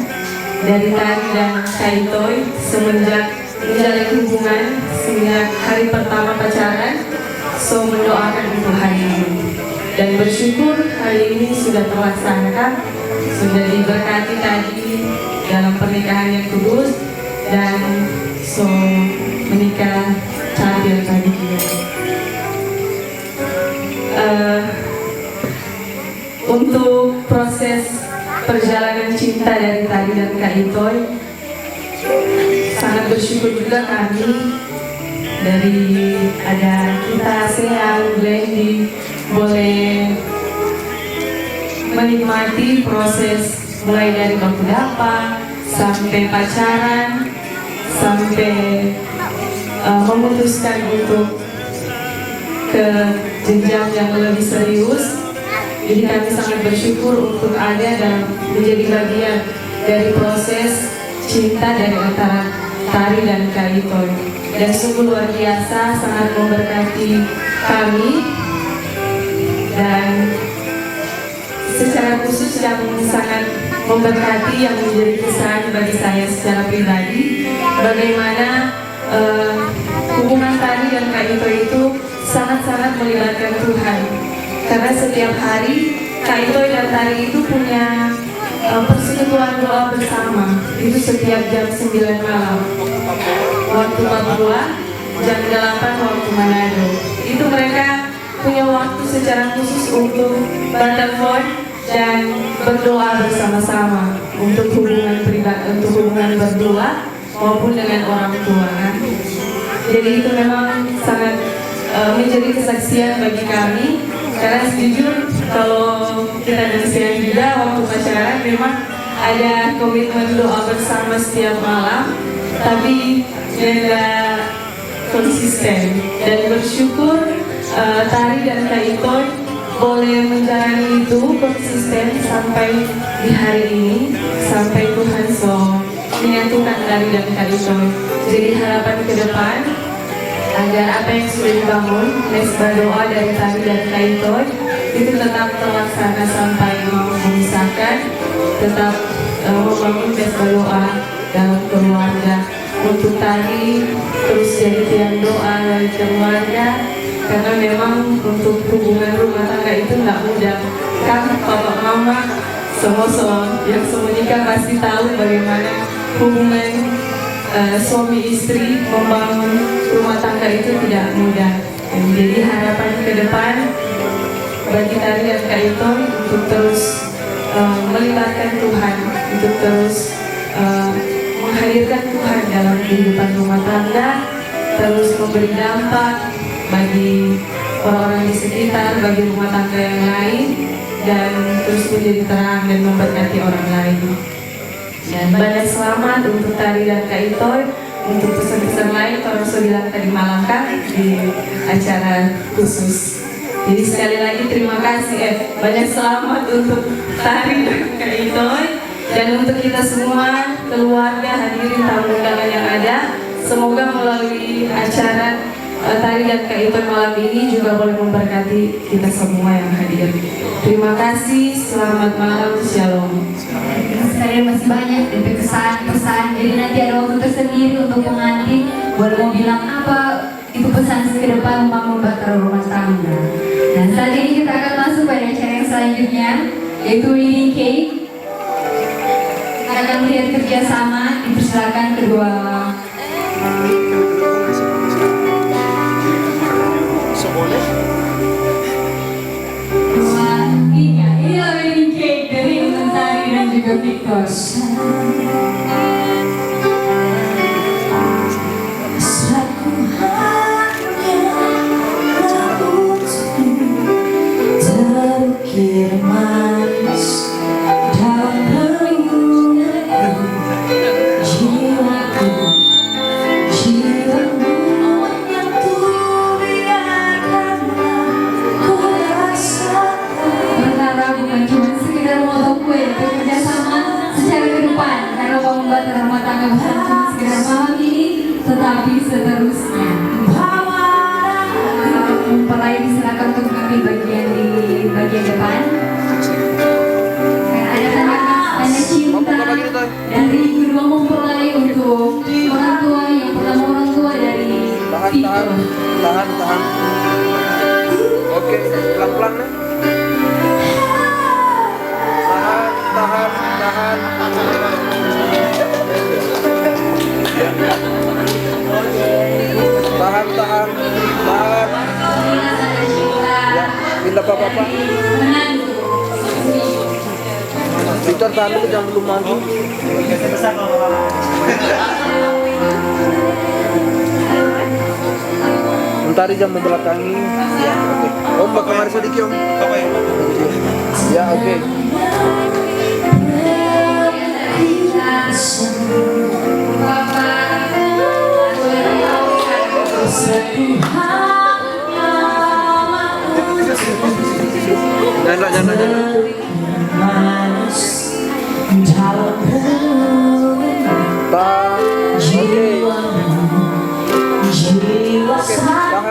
dari Tari dan Kak Itoy semenjak menjalin hubungan, sejak hari pertama pacaran. So mendoakan untuk hari ini dan bersyukur hari ini sudah terlaksanakan, sudah diberkati tadi dalam pernikahan yang kudus dan so menikah campil tadi juga. Untuk proses perjalanan cinta dari Tari dan Kak Itoy, sangat bersyukur juga kami dari ada kita Sean Glendy boleh menikmati proses mulai dari baku dapa sampai pacaran sampai memutuskan untuk ke jenjang yang lebih serius. Jadi kami sangat bersyukur untuk ada dan menjadi bagian dari proses cinta dari antara Tari dan Kak Itoy. Dan sungguh luar biasa, sangat memberkati kami. Dan secara khusus yang sangat memberkati, yang menjadi kesan bagi saya secara pribadi, bagaimana hubungan Tari dan Kak Itoy itu sangat-sangat melibatkan Tuhan. Karena setiap hari Kak Itoy dan Tari itu punya persekutuan doa bersama. Itu setiap jam 9 malam waktu Papua, jam 8 waktu Manado. Itu mereka punya waktu secara khusus untuk bertelepon dan berdoa bersama-sama untuk hubungan pribadi, untuk hubungan berdua maupun dengan orang tua kan. Jadi itu memang sangat menjadi kesaksian bagi kami. Karena jujur kalau kita dengar juga waktu pacaran memang ada komitmen doa bersama setiap malam, tapi tidak konsisten. Dan bersyukur Tari dan Kak Itoy boleh menjalani itu konsisten sampai di hari ini, sampai Tuhan menyatukan Tari dan Kak Itoy. Jadi harapan ke depan agar apa yang sudah dibangun, mesbah doa dari Tari dan Kak Itoy itu tetap terlaksana sampai mau memisahkan, tetap membangun mesbah doa dalam keluarga. Untuk Tari terus jadi tiang doa dari keluarga, karena memang untuk hubungan rumah tangga itu nggak mudah. Kan papa mama semua yang menikah pasti tahu bagaimana hubungan suami istri membangun rumah tangga itu tidak mudah. Jadi harapan ke depan bagi Tari dan Kak Itoy untuk terus melibatkan Tuhan, untuk terus menghadirkan Tuhan dalam kehidupan rumah tangga, terus memberi dampak bagi orang-orang di sekitar, bagi rumah tangga yang lain, dan terus menjadi terang dan memberkati orang lain. Dan banyak selamat untuk Tari dan Kak Itoy. Untuk pesan-pesan lain orang sudah bilang tadi malam kan di acara khusus. Jadi sekali lagi terima kasih, banyak selamat untuk Tari dan Kak Itoy, dan untuk kita semua keluarga hadirin tamu undangan yang ada. Semoga melalui acara Tari dan Kak Itoy malam ini juga boleh memberkati kita semua yang hadir. Terima kasih, selamat malam, shalom. Saya masih banyak dari pesan-pesan, jadi nanti ada waktu tersendiri untuk pengantin boleh mau bilang apa itu pesan ke depan membangun bahtera rumah tangga. Dan saat ini kita akan masuk pada acara yang selanjutnya, yaitu wedding cake. Kita akan melihat kerjasama, dipersilakan kedua inilah wedding cake dari Tari dan juga Victor. Terukir manis dalam relung jiwaku, jiwamu menyatu biarkanlah ku rasakan. Berharap bukan cuma sekedar moto kue, bekerjasama secara ke depan, karena bangun bahtera rumah tangga bukan cuma sekedar malam ini, tetapi seterusnya. Mempelai diserahkan untuk mengambil bagian di bagian depan. Karena ada tanda cinta dari kedua mempelai untuk orang tua. Yang pertama orang tua dari Victor. Tahan. Oke, pelan-pelan nih. Tahan. Tahan. Ya, minta bapak. Victor tahan dulu, jangan belum maju. Mentari jangan membelakangi. Ya, oke. Om, ke kamar sedikit om. Ya, oke. Bapak Jangan. Bang. Oke. Tangan.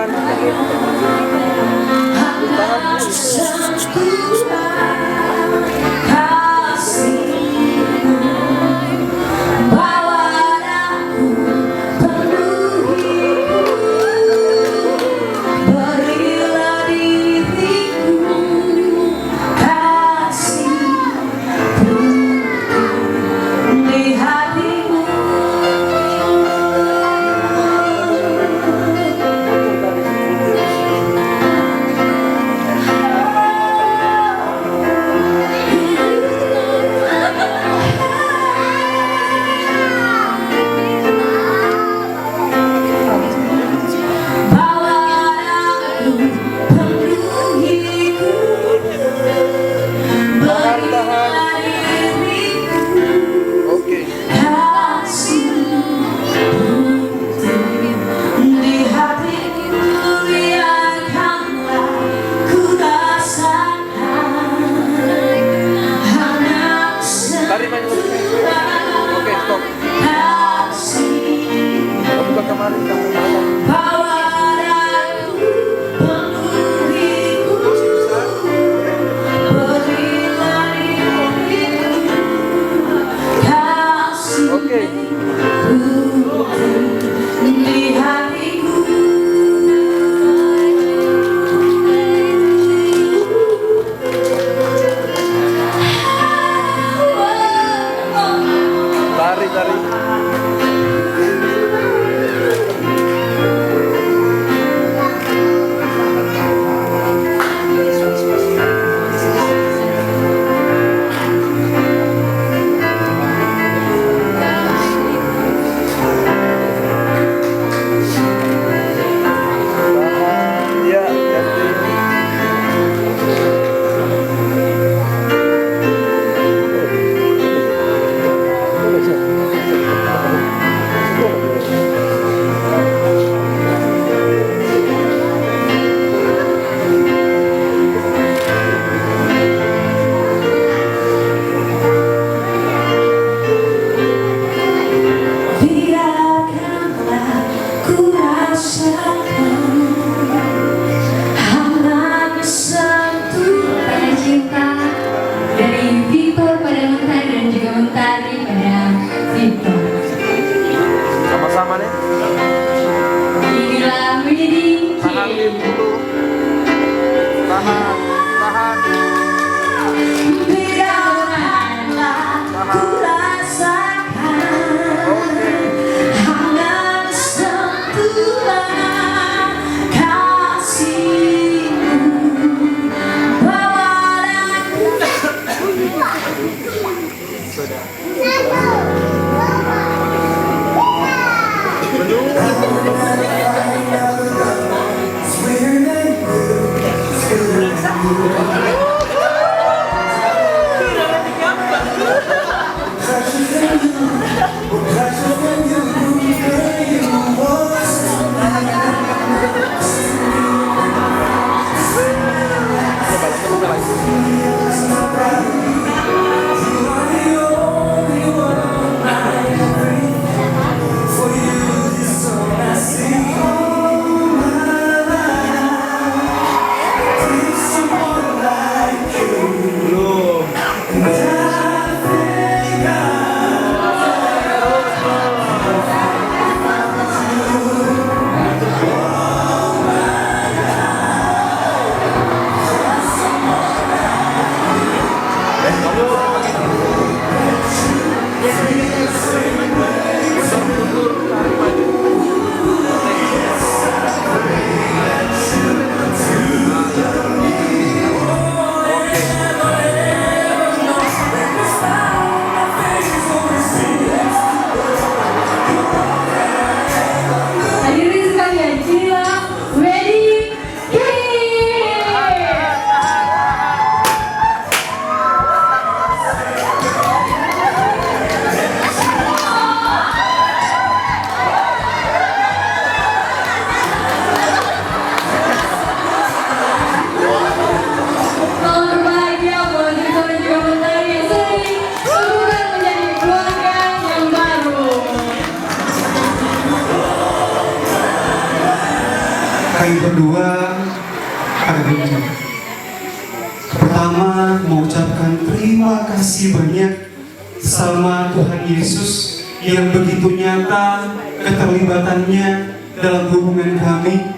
pertama mengucapkan terima kasih banyak sama Tuhan Yesus yang begitu nyata keterlibatannya dalam hubungan kami,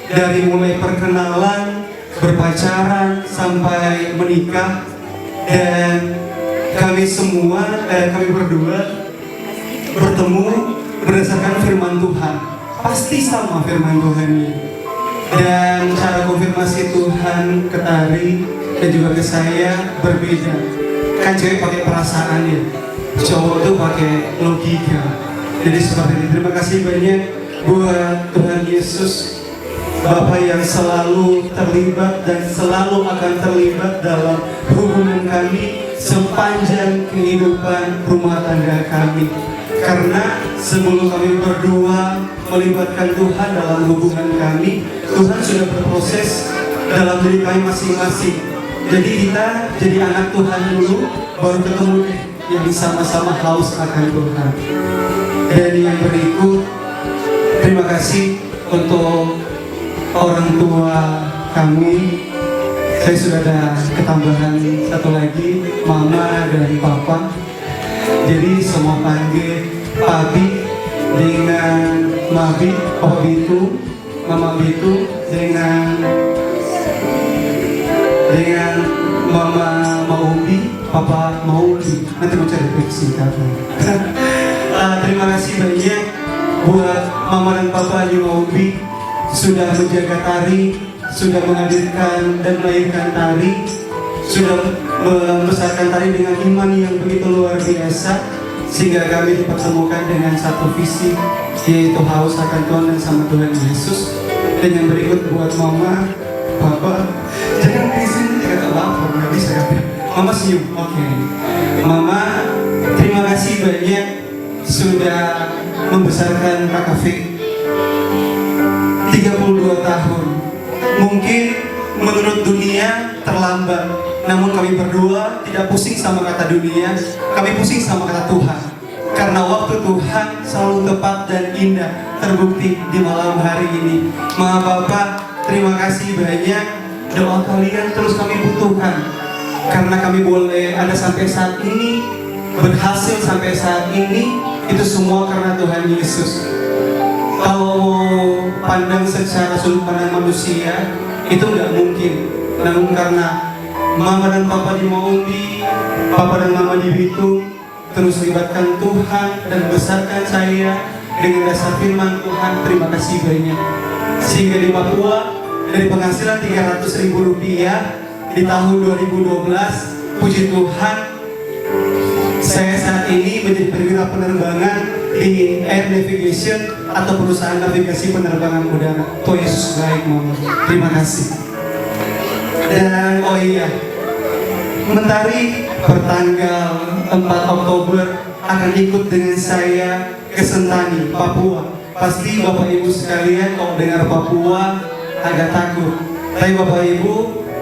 dari mulai perkenalan, berpacaran sampai menikah. Dan kami berdua bertemu berdasarkan firman Tuhan, pasti sama firman Tuhan ini. Dan cara konfirmasi Tuhan ke Tari dan juga ke saya berbeda. Kan cewek pakai perasaan ya, cowok tuh pakai logika. Jadi seperti itu. Terima kasih banyak buat Tuhan Yesus, Bapa yang selalu terlibat dan selalu akan terlibat dalam hubungan kami sepanjang kehidupan rumah tangga kami. Karena sebelum kami berdua melibatkan Tuhan dalam hubungan kami, Tuhan sudah berproses dalam diri kami masing-masing. Jadi kita jadi anak Tuhan dulu, baru ketemu yang sama-sama haus akan Tuhan. Dan yang berikut, terima kasih untuk orang tua kami. Saya sudah ada ketambahan satu lagi, Mama dan Papa. Jadi semua panggil Papi dengan Mabi, Papa Bitu, Mama Bitu dengan Mama Maubi, Papa Maubi. Nanti mau cari fiksi kata. Terima kasih banyak buat Mama dan Papa di Maubi, sudah menjaga Tari, sudah menghadirkan dan melahirkan Tari, sudah membesarkan Tari dengan iman yang begitu luar biasa, sehingga kami dipertemukan dengan satu visi, yaitu haus akan Tuhan dan sama Tuhan Yesus. Dan yang berikut buat Mama, Papa, jangan di sini kata lapor, nggak bisa ya. Mama senyum, oke. Mama, terima kasih banyak sudah membesarkan Kakak Fik 32 tahun. Mungkin menurut dunia terlambat, namun kami berdua tidak pusing sama kata dunia, kami pusing sama kata Tuhan. Karena waktu Tuhan selalu tepat dan indah, terbukti di malam hari ini. Mama, Papa, terima kasih banyak. Doa kalian terus kami butuhkan, karena kami boleh ada sampai saat ini, berhasil sampai saat ini, itu semua karena Tuhan Yesus. Kalau pandang secara sudut pandang manusia, itu nggak mungkin. Namun karena Mama dan Papa di Maubi, Papa dan Mama di Bitung terus libatkan Tuhan dan besarkan saya dengan dasar firman Tuhan, terima kasih banyak. Sehingga di Papua, dari penghasilan Rp300.000 di tahun 2012, puji Tuhan, saya saat ini menjadi perwira penerbangan di Air Navigation atau perusahaan navigasi penerbangan udara. Tuhan Yesus baik, Mama. Terima kasih. Dan oh iya, Mentari pertanggal 4 Oktober akan ikut dengan saya ke Sentani, Papua. Pasti Bapak Ibu sekalian kalau dengar Papua agak takut. Tapi Bapak Ibu,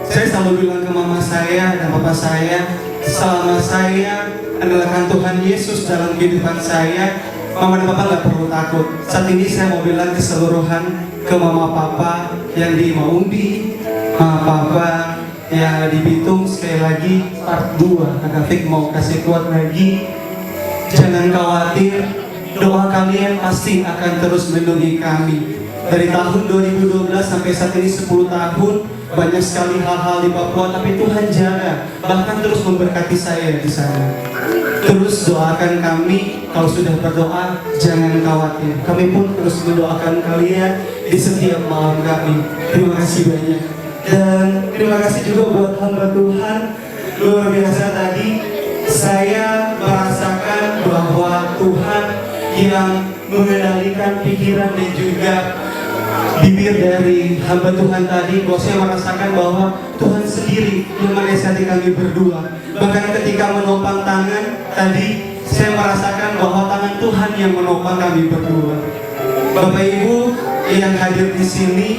saya selalu bilang ke Mama saya dan Papa saya, selama saya andalkan Tuhan Yesus dalam kehidupan saya, Mama dan Papa nggak perlu takut. Saat ini saya mau bilang keseluruhan ke Mama Papa yang di Maumbi, Mama Papa yang di Bitung, sekali lagi part 2, Kakak Fik mau kasih kuat lagi. Jangan khawatir, doa kalian pasti akan terus melindungi kami. Dari tahun 2012 sampai saat ini 10 tahun, banyak sekali hal-hal di Papua, tapi Tuhan jaga, bahkan terus memberkati saya di sana. Terus doakan kami, kalau sudah berdoa, jangan khawatir. Kami pun terus mendoakan kalian di setiap malam kami. Terima kasih banyak. Dan terima kasih juga buat hamba Tuhan, luar biasa tadi. Saya merasakan bahwa Tuhan yang mengendalikan pikiran dan juga bibir dari hamba Tuhan tadi, bahwa saya merasakan bahwa Tuhan sendiri yang menasihati kami berdua. Bahkan ketika menopang tangan tadi, saya merasakan bahwa tangan Tuhan yang menopang kami berdua. Bapak Ibu yang hadir di sini,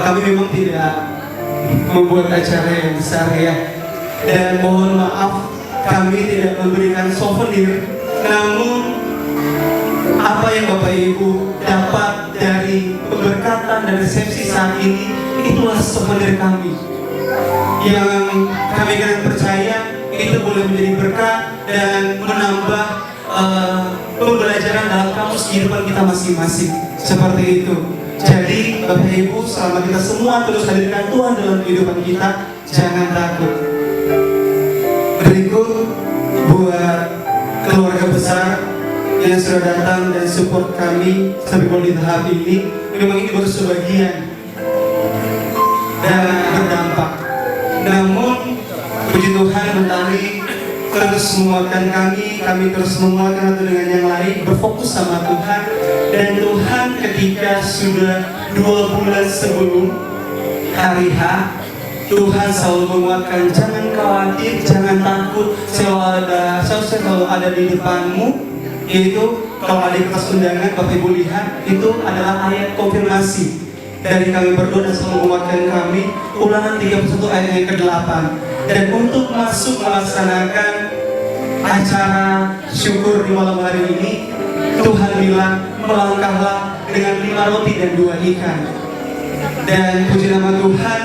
kami memang tidak membuat acara yang besar ya, dan mohon maaf kami tidak memberikan souvenir. Namun apa yang Bapak Ibu dapat dari pemberkatan dan resepsi saat ini, itulah souvenir kami. yang kami kalian percaya itu boleh menjadi berkah dan menambah pembelajaran dalam kamus kehidupan kita masing-masing. Seperti itu. Jadi Bapak Ibu, selama kita semua terus hadirkan Tuhan dalam kehidupan kita, jangan takut. Berikut buat keluarga besar yang sudah datang dan support kami sampai di tahap ini. Memang ini baru sebagian dan berdampak. Namun puji Tuhan Mentari terus menguatkan kami terus menguatkan satu dengan yang lain, berfokus sama Tuhan. Dan Tuhan ketika sudah 2 bulan sebelum hari H, Tuhan selalu menguatkan, jangan khawatir, jangan takut, saya selalu ada di depanmu. Yaitu kalau ada kertas undangan Bapak Ibu lihat, itu adalah ayat konfirmasi dari kami berdua dan selalu menguatkan kami. Ulangan 31 ayat yang ke-8. Dan untuk masuk melaksanakan acara syukur di malam hari ini, Tuhan bilang melangkahlah dengan 5 roti dan 2 ikan. Dan puji nama Tuhan,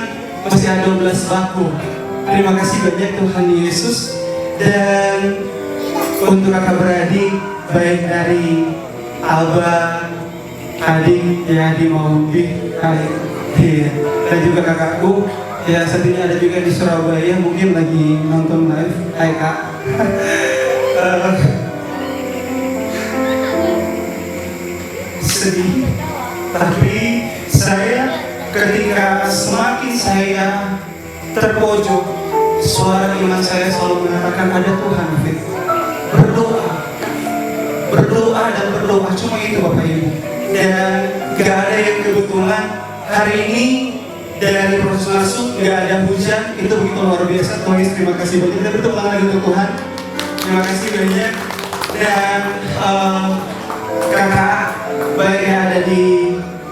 masih ada 12 bako. Terima kasih banyak Tuhan Yesus. Dan untuk kakak beradik, baik dari Abang, adik, ya di Maumbi, dan juga kakakku, ya saat ini ada juga di Surabaya, mungkin lagi nonton live. Hai Kak. Sedih, tapi saya ketika semakin saya terpojok, suara iman saya selalu mengatakan ada Tuhan. Berdoa dan berdoa, cuma itu Bapak Ibu. Dan gak ada yang kebetulan hari ini dari proses masuk gak ada hujan, itu begitu luar biasa. Tuhan Yesus, terima kasih banyak. Kita bertepuk tangan lagi untuk Tuhan. Terima kasih banyak. Dan kakak baik yang ada di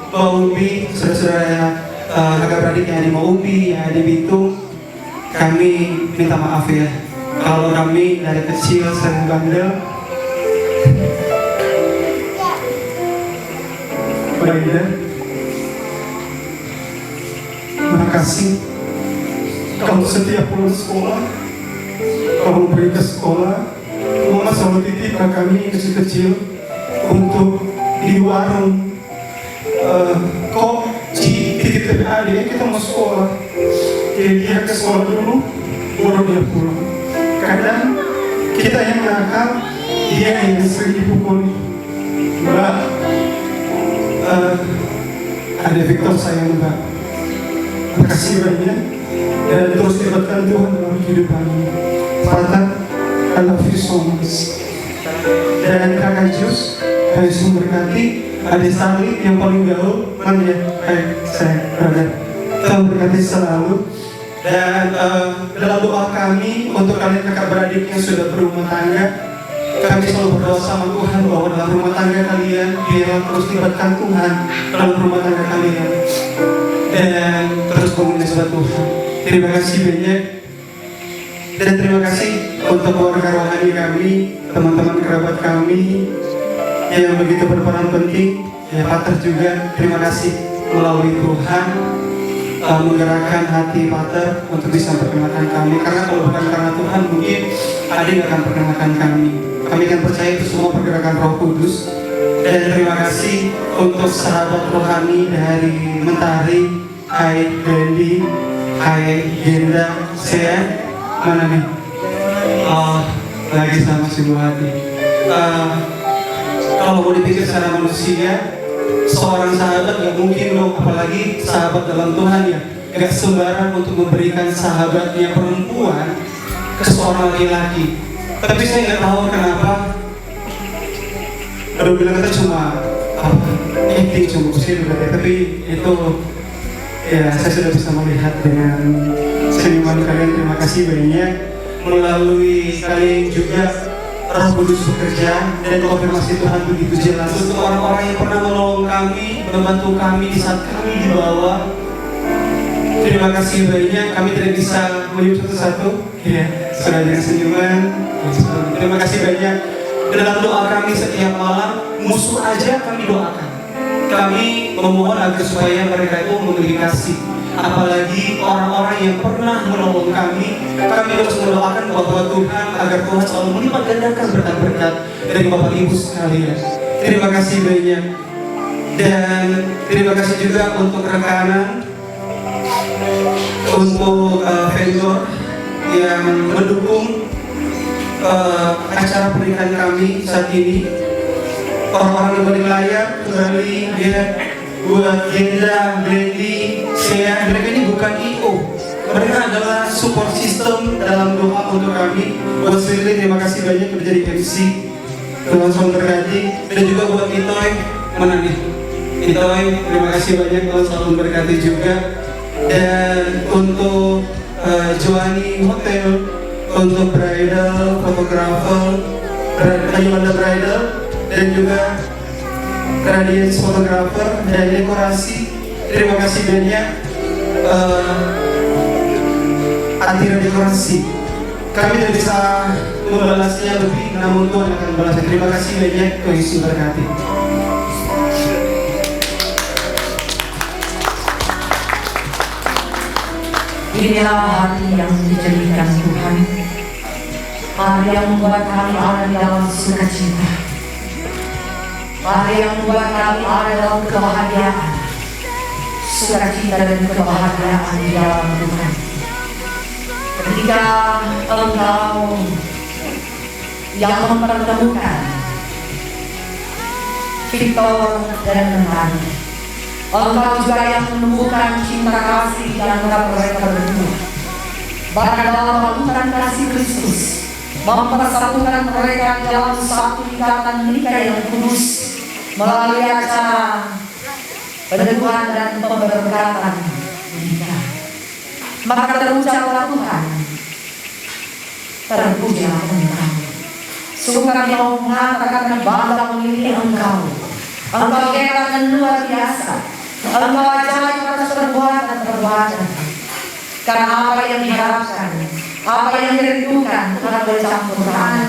Maumbi, saudara-saudara kakak beradik yang di Maumbi, yang ada di Bitung, kami minta maaf ya kalau kami dari kecil sering bandel. Baiklah, terima kasih. Kalau setiap pulang sekolah, kalau pergi ke sekolah, Mama selalu titipkan kami kecil-kecil untuk di warung. Kok titip adik kita mau sekolah, jadi dia ke sekolah dulu, baru dia pulang. Kadang kita yang nakal, dia yang sering dipukuli. Mbak, ada Victor sayang Mbak, makasih banyak dan terus libatkan Tuhan dalam kehidupanmu. Father, I love you so much. Dan kakak Jus, Yesus memberkati. Adik Sali yang paling gaul, mana ya? Saya brother. Tuhan berkati selalu. Dan dalam doa kami untuk kalian kakak beradik yang sudah berumah tangga, kami selalu berdoa sama Tuhan bahwa dalam rumah tangga kalian, biarlah terus libatkan Tuhan dalam rumah tangga kalian dan terus mengucapkan Tuhan. Terima kasih banyak. Dan terima kasih untuk keluarga rohani kami, teman-teman kerabat kami yang begitu berperan penting. Ya Pater juga, terima kasih melalui Tuhan menggerakkan hati Pater untuk bisa memperkenalkan kami. Karena kalau bukan karena Tuhan, mungkin adik nggak akan perkenalkan kami. Kami kan percaya itu semua pergerakan Roh Kudus. Dan terima kasih untuk sahabat rohani dari Mentari, hai Dendi, hai Genda, saya mana nih? Oh, lagi sama si Bu Hati. Kalau mau dipikir secara manusia, seorang sahabat gak mungkin dong, apalagi sahabat dalam Tuhan ya, gak sembarang untuk memberikan sahabatnya perempuan ke seorang laki-laki. Tapi saya nggak tahu kenapa. Aduh, bilang kita cuma acting, cuma kusir, tapi itu ya saya sudah bisa melihat dengan senyuman kalian. Terima kasih banyak. Melalui kalian juga Roh Kudus bekerja dan konfirmasi Tuhan begitu jelas untuk orang-orang yang pernah menolong kami, membantu kami di saat kami di bawah. Terima kasih banyak. Kami tidak bisa menyebut satu-satu. Ya, sudah dengan senyuman. Terima kasih banyak. Dalam doa kami setiap malam, musuh aja kami doakan. Kami memohon agar supaya mereka itu memiliki kasih. apalagi orang-orang yang pernah menolong kami. Kami terus mendoakan bahwa Tuhan agar Tuhan selalu melipat gandakan berkat-berkat dari Bapak Ibu sekalian. Terima kasih banyak. Dan terima kasih juga untuk rekanan, untuk vendor yang mendukung acara pernikahan kami saat ini. Orang-orang di balik layar kembali ya, buat Genda, Brandy, saya, mereka ini bukan IO, mereka adalah support system dalam doa untuk kami. Buat Sri, terima kasih banyak menjadi MC, Tuhan selalu berkati. Dan juga buat Itoy, mana nih? Itoy, terima kasih banyak, Tuhan selalu berkati juga. Dan untuk Joani Hotel, untuk bridal, fotografer, Ayolanda Bridal, dan juga Radiance Fotografer dan dekorasi. Terima kasih banyak Atira Dekorasi. Kami tidak bisa membalasnya lebih, namun Tuhan akan membalasnya. Terima kasih banyak, Tuhan Yesus berkati. Inilah hari yang dijadikan Tuhan, hari yang membuat kami ada di dalam sukacita, hari yang membuat kami ada dalam kebahagiaan, sukacita dan kebahagiaan di dalam Tuhan. Ketika Engkau yang mempertemukan Victor dan Mentari, Engkau juga yang menemukan cinta kasih di antara mereka berdua. Bahkan dalam lautan kasih Kristus mempersatukan mereka di dalam satu ikatan nikah yang kudus melalui acara peneguhan dan pemberkatan nikah. Maka terucaplah Tuhan, terpujilah Engkau. Sungguh kami mau mengatakan dan bangga memiliki Engkau. Engkau hebat dan luar biasa. Engkau ajaib atas perbuatan-perbuatan. Karena apa yang diharapkan, apa yang dirindukan, Tuhan boleh campur tangan.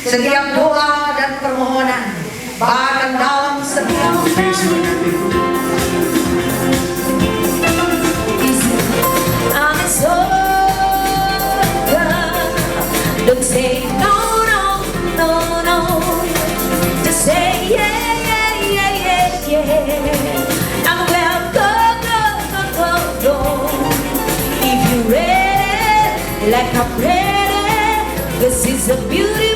Setiap doa dan permohonan, bahkan dalam setiap don't say no, no, no, no. Just say yeah, yeah, yeah, yeah, yeah. I'm welcome, go, go, go, go. If you're ready, like I'm ready, this is a beautiful